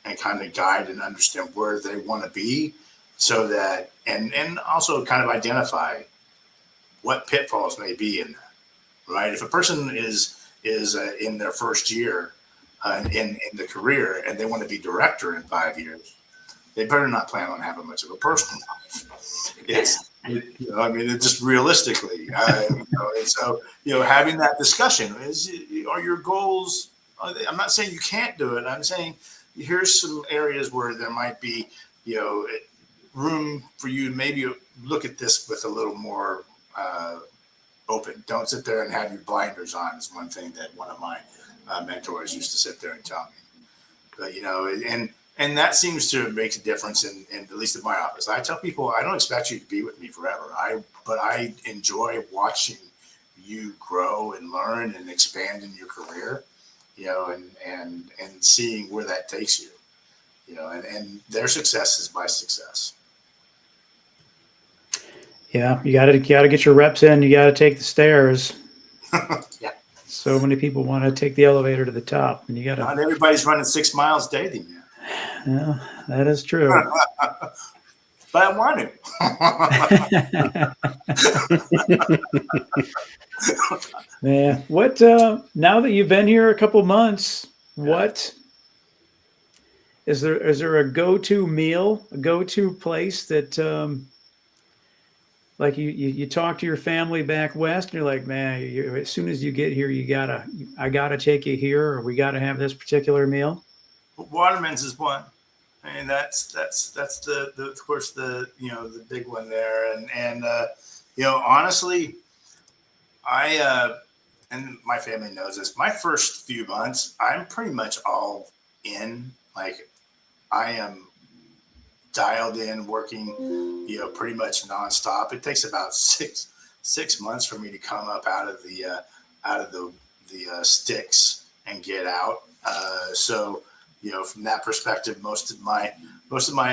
and kind of guide and understand where they want to be, so that, and also kind of identify what pitfalls may be in that, right? If a person is in their first year in the career and they want to be director in 5 years, they better not plan on having much of a personal life. It's just realistically, and so having that discussion are your goals. I'm not saying you can't do it. I'm saying here's some areas where there might be room for you to maybe look at this with a little more open. Don't sit there and have your blinders on, is one thing that one of my mentors used to sit there and tell me. But and that seems to make a difference in at least in my office. I tell people, I don't expect you to be with me forever. But I enjoy watching you grow and learn and expand in your career, and seeing where that takes you, and their success is my success. Yeah, you gotta get your reps in. You gotta take the stairs. Yeah. So many people want to take the elevator to the top, and you gotta. Not everybody's running 6 miles daily, man. Yeah, that is true. But I want to. Man, what? Now that you've been here a couple months, what Is there a go-to meal, a go-to place that like you talk to your family back west and you're like, man, as soon as you get here, I gotta take you here, or we gotta have this particular meal? Waterman's is one. I mean, that's the of course the the big one there, and honestly, I and my family knows this. My first few months, I'm pretty much all in. Like, I am dialed in, working, pretty much nonstop. It takes about six months for me to come up out of the sticks and get out. So, from that perspective, most of my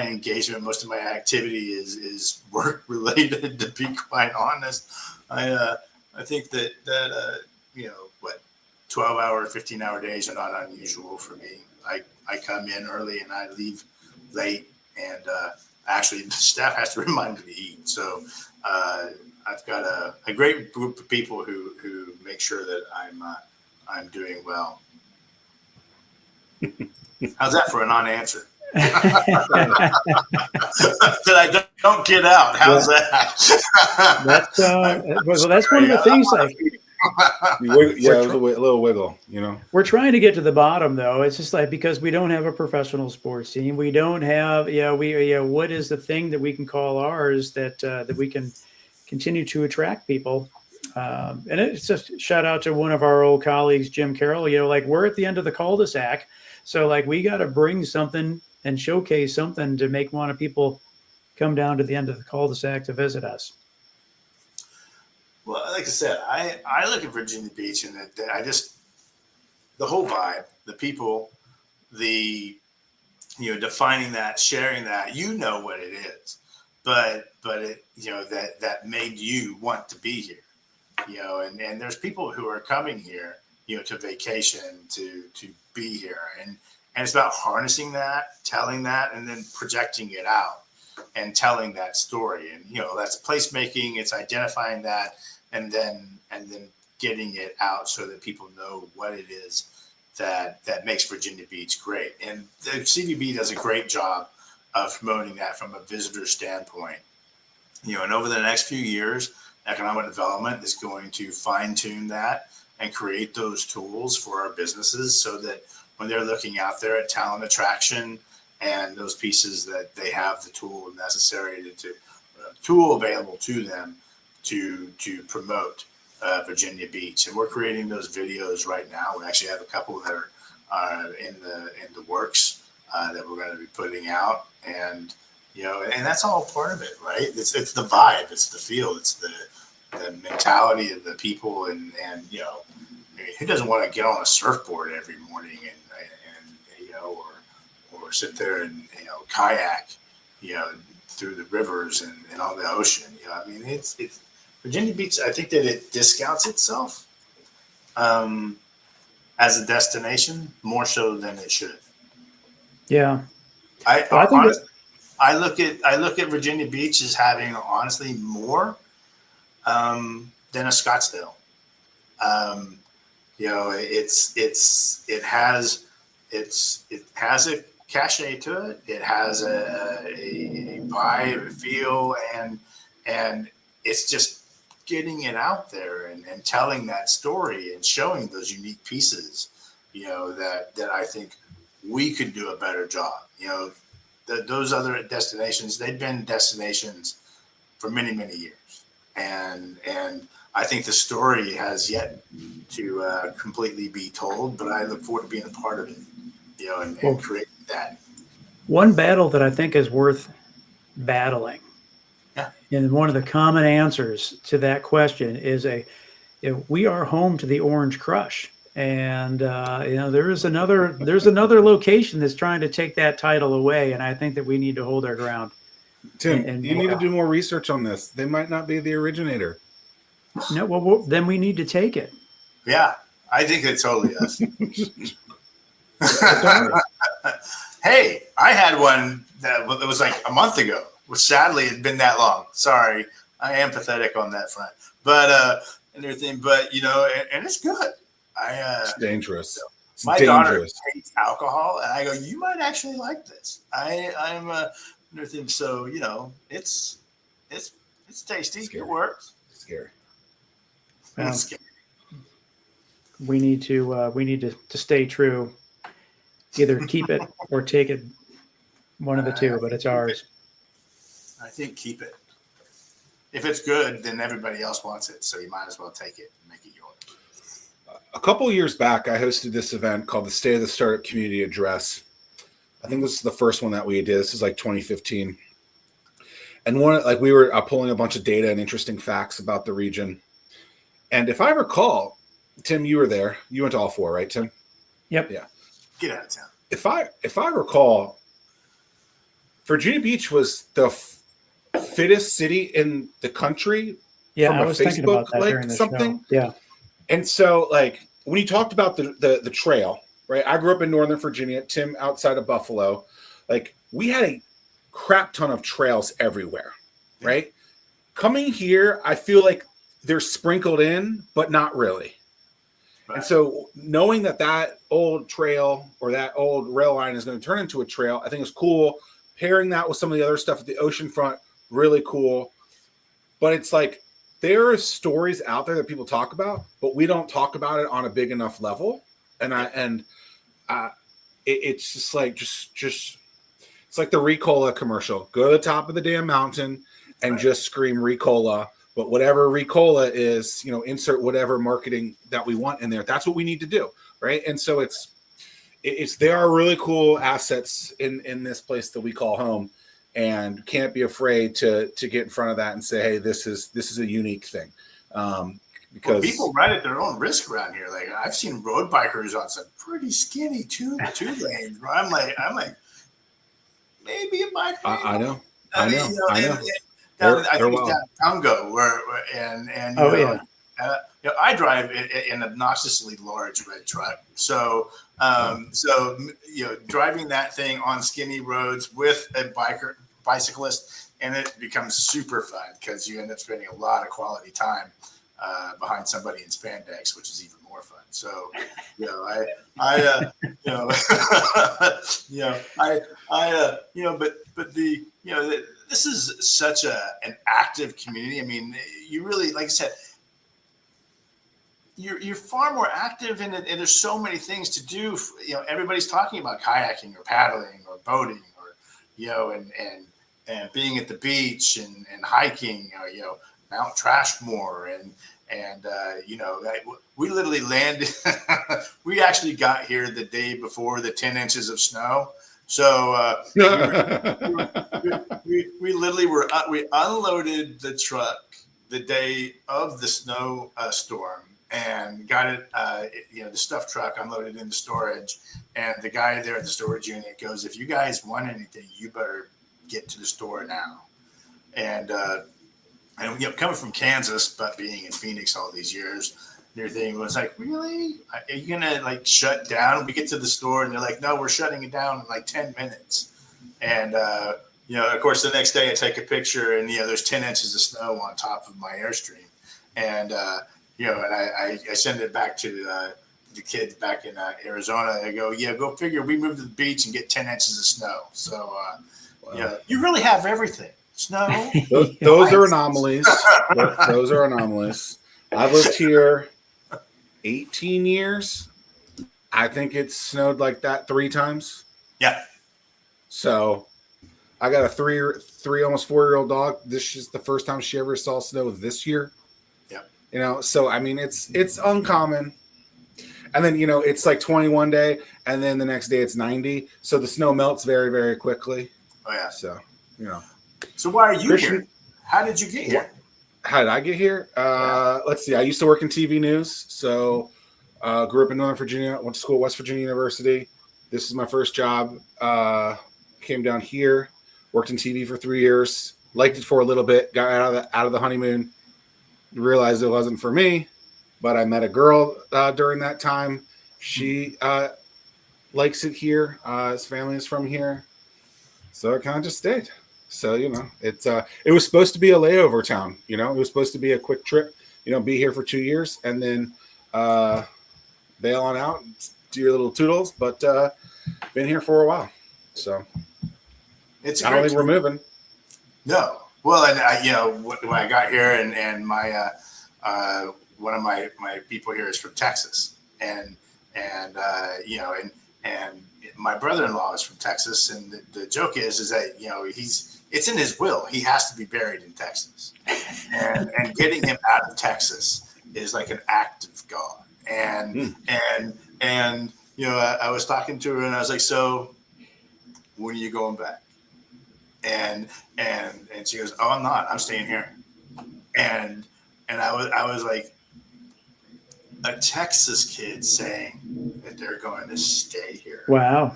engagement, most of my activity is work related. To be quite honest, I think that 12-hour, 15-hour days are not unusual for me. I come in early and I leave late, and actually the staff has to remind me to eat. So I've got a great group of people who make sure that I'm doing well. How's that for a non-answer? That I don't get out. How's that? That's well, that's one of the things. Like, Yeah, it was a little wiggle, we're trying to get to the bottom, though. It's just like, because we don't have a professional sports team, we don't have, what is the thing that we can call ours that we can continue to attract people? And it's just shout out to one of our old colleagues, Jim Carroll. Like, we're at the end of the cul-de-sac, so like we got to bring something and showcase something to make people come down to the end of the cul-de-sac to visit us. Well, like I said, I look at Virginia Beach, and the whole vibe, the people, the defining that, sharing that, what it is, but it that made you want to be here, and there's people who are coming here, to vacation, to be here, and it's about harnessing that, telling that, and then projecting it out and telling that story, and that's placemaking. It's identifying that. And then getting it out so that people know what it is that makes Virginia Beach great. And the CVB does a great job of promoting that from a visitor standpoint. And over the next few years, economic development is going to fine tune that and create those tools for our businesses, so that when they're looking out there at talent attraction and those pieces, that they have the tool necessary tool available to them to promote Virginia Beach. And we're creating those videos right now. We actually have a couple that are in the works that we're going to be putting out, and and that's all part of it, right? It's the vibe, it's the feel, it's the mentality of the people, and who doesn't want to get on a surfboard every morning and or sit there and kayak through the rivers and on the ocean. I mean, it's Virginia Beach. I think that it discounts itself as a destination more so than it should. Yeah, I look at Virginia Beach as having, honestly, more than a Scottsdale. It has a cachet to it. It has a vibe, a feel, and it's just getting it out there and telling that story and showing those unique pieces, that I think we could do a better job. Those other destinations, they've been destinations for many, many years. And I think the story has yet to completely be told, but I look forward to being a part of it, and creating that. One battle that I think is worth battling, and one of the common answers to that question is we are home to the Orange Crush. And there's another location that's trying to take that title away, and I think that we need to hold our ground. Tim, you need to do more research on this. They might not be the originator. No, well, then we need to take it. Yeah, I think it's totally us. Hey, I had one that was like a month ago, which sadly had been that long. Sorry, I am pathetic on that front, but and everything. But and it's good. It's dangerous. My daughter dangerous. hates alcohol, and I go, "You might actually like this." I'm nothing. So it's tasty. Scary. It works. Scary. Well, It's scary. we need to stay true. Either keep it or take it, one of the two, but it's ours. I think keep it. If it's good, then everybody else wants it, so you might as well take it and make it yours. A couple of years back, I hosted this event called the State of the Startup Community Address. I think this is the first one that we did. This is like 2015. And we were pulling a bunch of data and interesting facts about the region. And if I recall, Tim, you were there. You went to all four, right, Tim? Yep. Yeah. Get out of town. If I recall, Virginia Beach was the fittest city in the country. Yeah, from I a was thinking about that during the something. show. Yeah. And so, when you talked about the trail, right? I grew up in Northern Virginia, Tim outside of Buffalo. We had a crap ton of trails everywhere, right? Coming here, I feel like they're sprinkled in, but not really. Right. And so knowing that old trail or that old rail line is going to turn into a trail, I think is cool. Pairing that with some of the other stuff at the oceanfront, really cool. But it's there are stories out there that people talk about, but we don't talk about it on a big enough level. It's just it's like the Ricola commercial. Go to the top of the damn mountain and just scream Ricola. But whatever Ricola is, insert whatever marketing that we want in there. That's what we need to do, right? And so there are really cool assets in this place that we call home, and can't be afraid to get in front of that and say, hey, this is a unique thing. Because people ride at their own risk around here. I've seen road bikers on some pretty skinny two lanes where I'm like, maybe it might be. I know. I think it's down Congo I drive an obnoxiously large red truck. So driving that thing on skinny roads with a bicyclist, and it becomes super fun because you end up spending a lot of quality time behind somebody in spandex, which is even more fun. So, this is such an active community. I mean, you really, like I said, you're far more active in it, and there's so many things to do. Everybody's talking about kayaking or paddling or boating or, and being at the beach and hiking, Mount Trashmore and we literally landed. We actually got here the day before the 10 inches of snow. So we literally we unloaded the truck the day of the snow storm and got it, the stuff truck unloaded into storage. And the guy there at the storage unit goes, if you guys want anything, you better get to the store now. And coming from Kansas, but being in Phoenix all these years, their thing was like, really? Are you gonna shut down? We get to the store and they're like, no, we're shutting it down in 10 minutes. And of course, the next day I take a picture and there's 10 inches of snow on top of my Airstream, and and I send it back to the kids back in Arizona. I go, go figure. We moved to the beach and get 10 inches of snow. So wow. You really have everything. Snow. Those are anomalies. Those are anomalies. I've lived here 18 years. I think it's snowed like that 3 times. Yeah. So I got a three almost 4-year-old dog. This is the first time she ever saw snow this year. Yeah. So I mean it's uncommon. And then it's 21 day, and then the next day it's 90. So the snow melts very, very quickly. Oh yeah. So So why are you here? How did you get here? How did I get here? Let's see. I used to work in TV news. So grew up in Northern Virginia, went to school at West Virginia University. This is my first job. Came down here, worked in TV for 3 years, liked it for a little bit, got out of the honeymoon, realized it wasn't for me, but I met a girl during that time. She likes it here. His family is from here. So I kind of just stayed. So, it was supposed to be a layover town, it was supposed to be a quick trip, be here for 2 years and then bail on out, do your little toodles, but been here for a while. So It's I don't think we're moving. No. Well, and when I got here, and my one of my people here is from Texas, and my brother-in-law is from Texas, and the joke is that it's in his will. He has to be buried in Texas, and getting him out of Texas is like an act of God. And I was talking to her, and I was like, so when are you going back? And she goes, oh, I'm not. I'm staying here. And I was like, a Texas kid saying that they're going to stay here. Wow.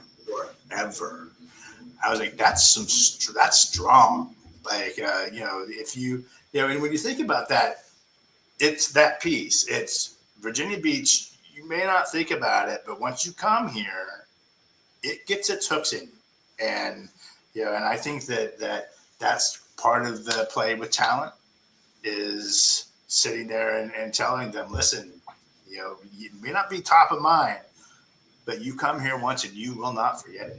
Forever. I was like, that's strong. Like, if and when you think about that, it's that piece. It's Virginia Beach. You may not think about it, but once you come here, it gets its hooks in you. And, and I think that's part of the play with talent is sitting there and telling them, listen, you may not be top of mind, but you come here once and you will not forget it.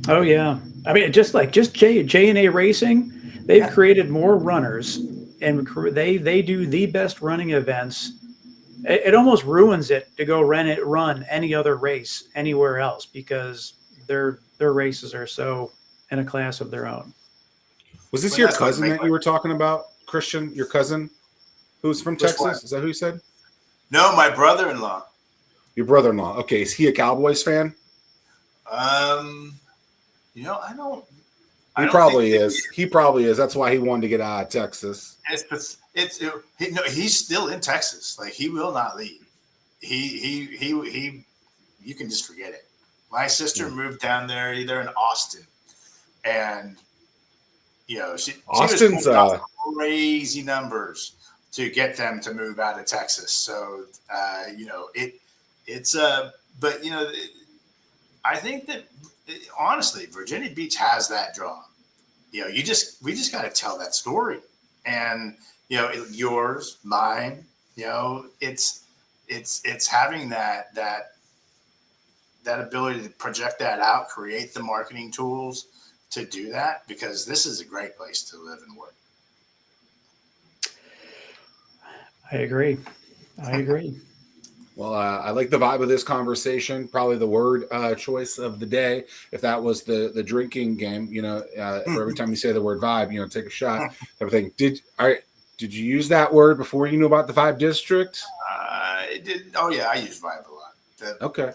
Oh yeah. I mean, just J&A Racing, they've created more runners, and they do the best running events. It almost ruins it to go run any other race anywhere else because their races are so in a class of their own. Was this your cousin that you were talking about, Christian? Your cousin who's from Texas? Is that who you said? No, my brother-in-law. Your brother-in-law. Okay. Is he a Cowboys fan? I don't. He probably is. He probably is. That's why he wanted to get out of Texas. He's still in Texas. Like, he will not leave. He you can just forget it. My sister moved down there. They're in Austin, and Austin's she was crazy numbers to get them to move out of Texas. So but I think that honestly, Virginia Beach has that draw. We just got to tell that story, and yours, mine. It's having that ability to project that out, create the marketing tools to do that, because this is a great place to live and work. I agree. Well, I like the vibe of this conversation. Probably the word choice of the day. If that was the drinking game, for every time you say the word vibe, take a shot. Everything. Did you use that word before you knew about the Vibe District? I did. Oh yeah, I use vibe a lot. Okay.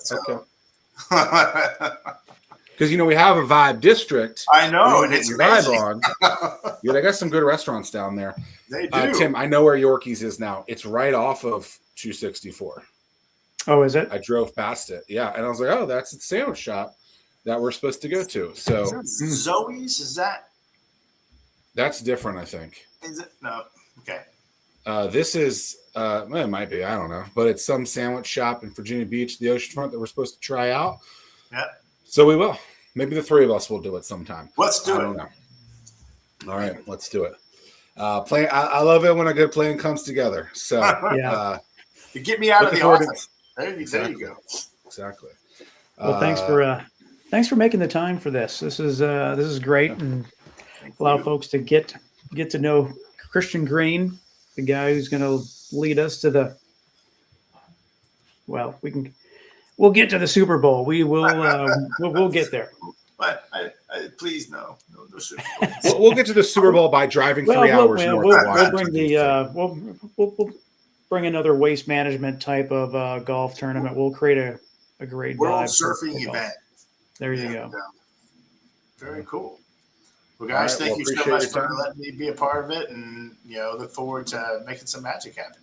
Because we have a Vibe District. I know, and it's amazing. Vibe on. Yeah, they got some good restaurants down there. They do. Tim, I know where Yorkies is now. It's right off of 264. Oh, is it? I drove past it. Yeah, and I was like, oh, that's the sandwich shop that we're supposed to go to. So Zoe's, is that? That's different, I think. Is it? No. Okay. This is it might be, I don't know, but it's some sandwich shop in Virginia Beach, the oceanfront, that we're supposed to try out. Yeah. So we will. Maybe the three of us will do it sometime. Let's do it. I don't know. All right, let's do it. I love it when a good plan comes together. So you get me out of the office. There you go. Exactly. Well, thanks for making the time for this. This is great, and allow folks to get to know Christian Green, the guy who's going to lead us to the. Well, we'll get to the Super Bowl. We will we'll get there. But please no Super Bowl. We'll get to the Super Bowl by driving 3 hours north. We'll bring we'll bring another waste management type of golf tournament. We'll create a great world surfing event. There you go. Very cool. Well, guys, thank you so much for letting me be a part of it, and look forward to making some magic happen.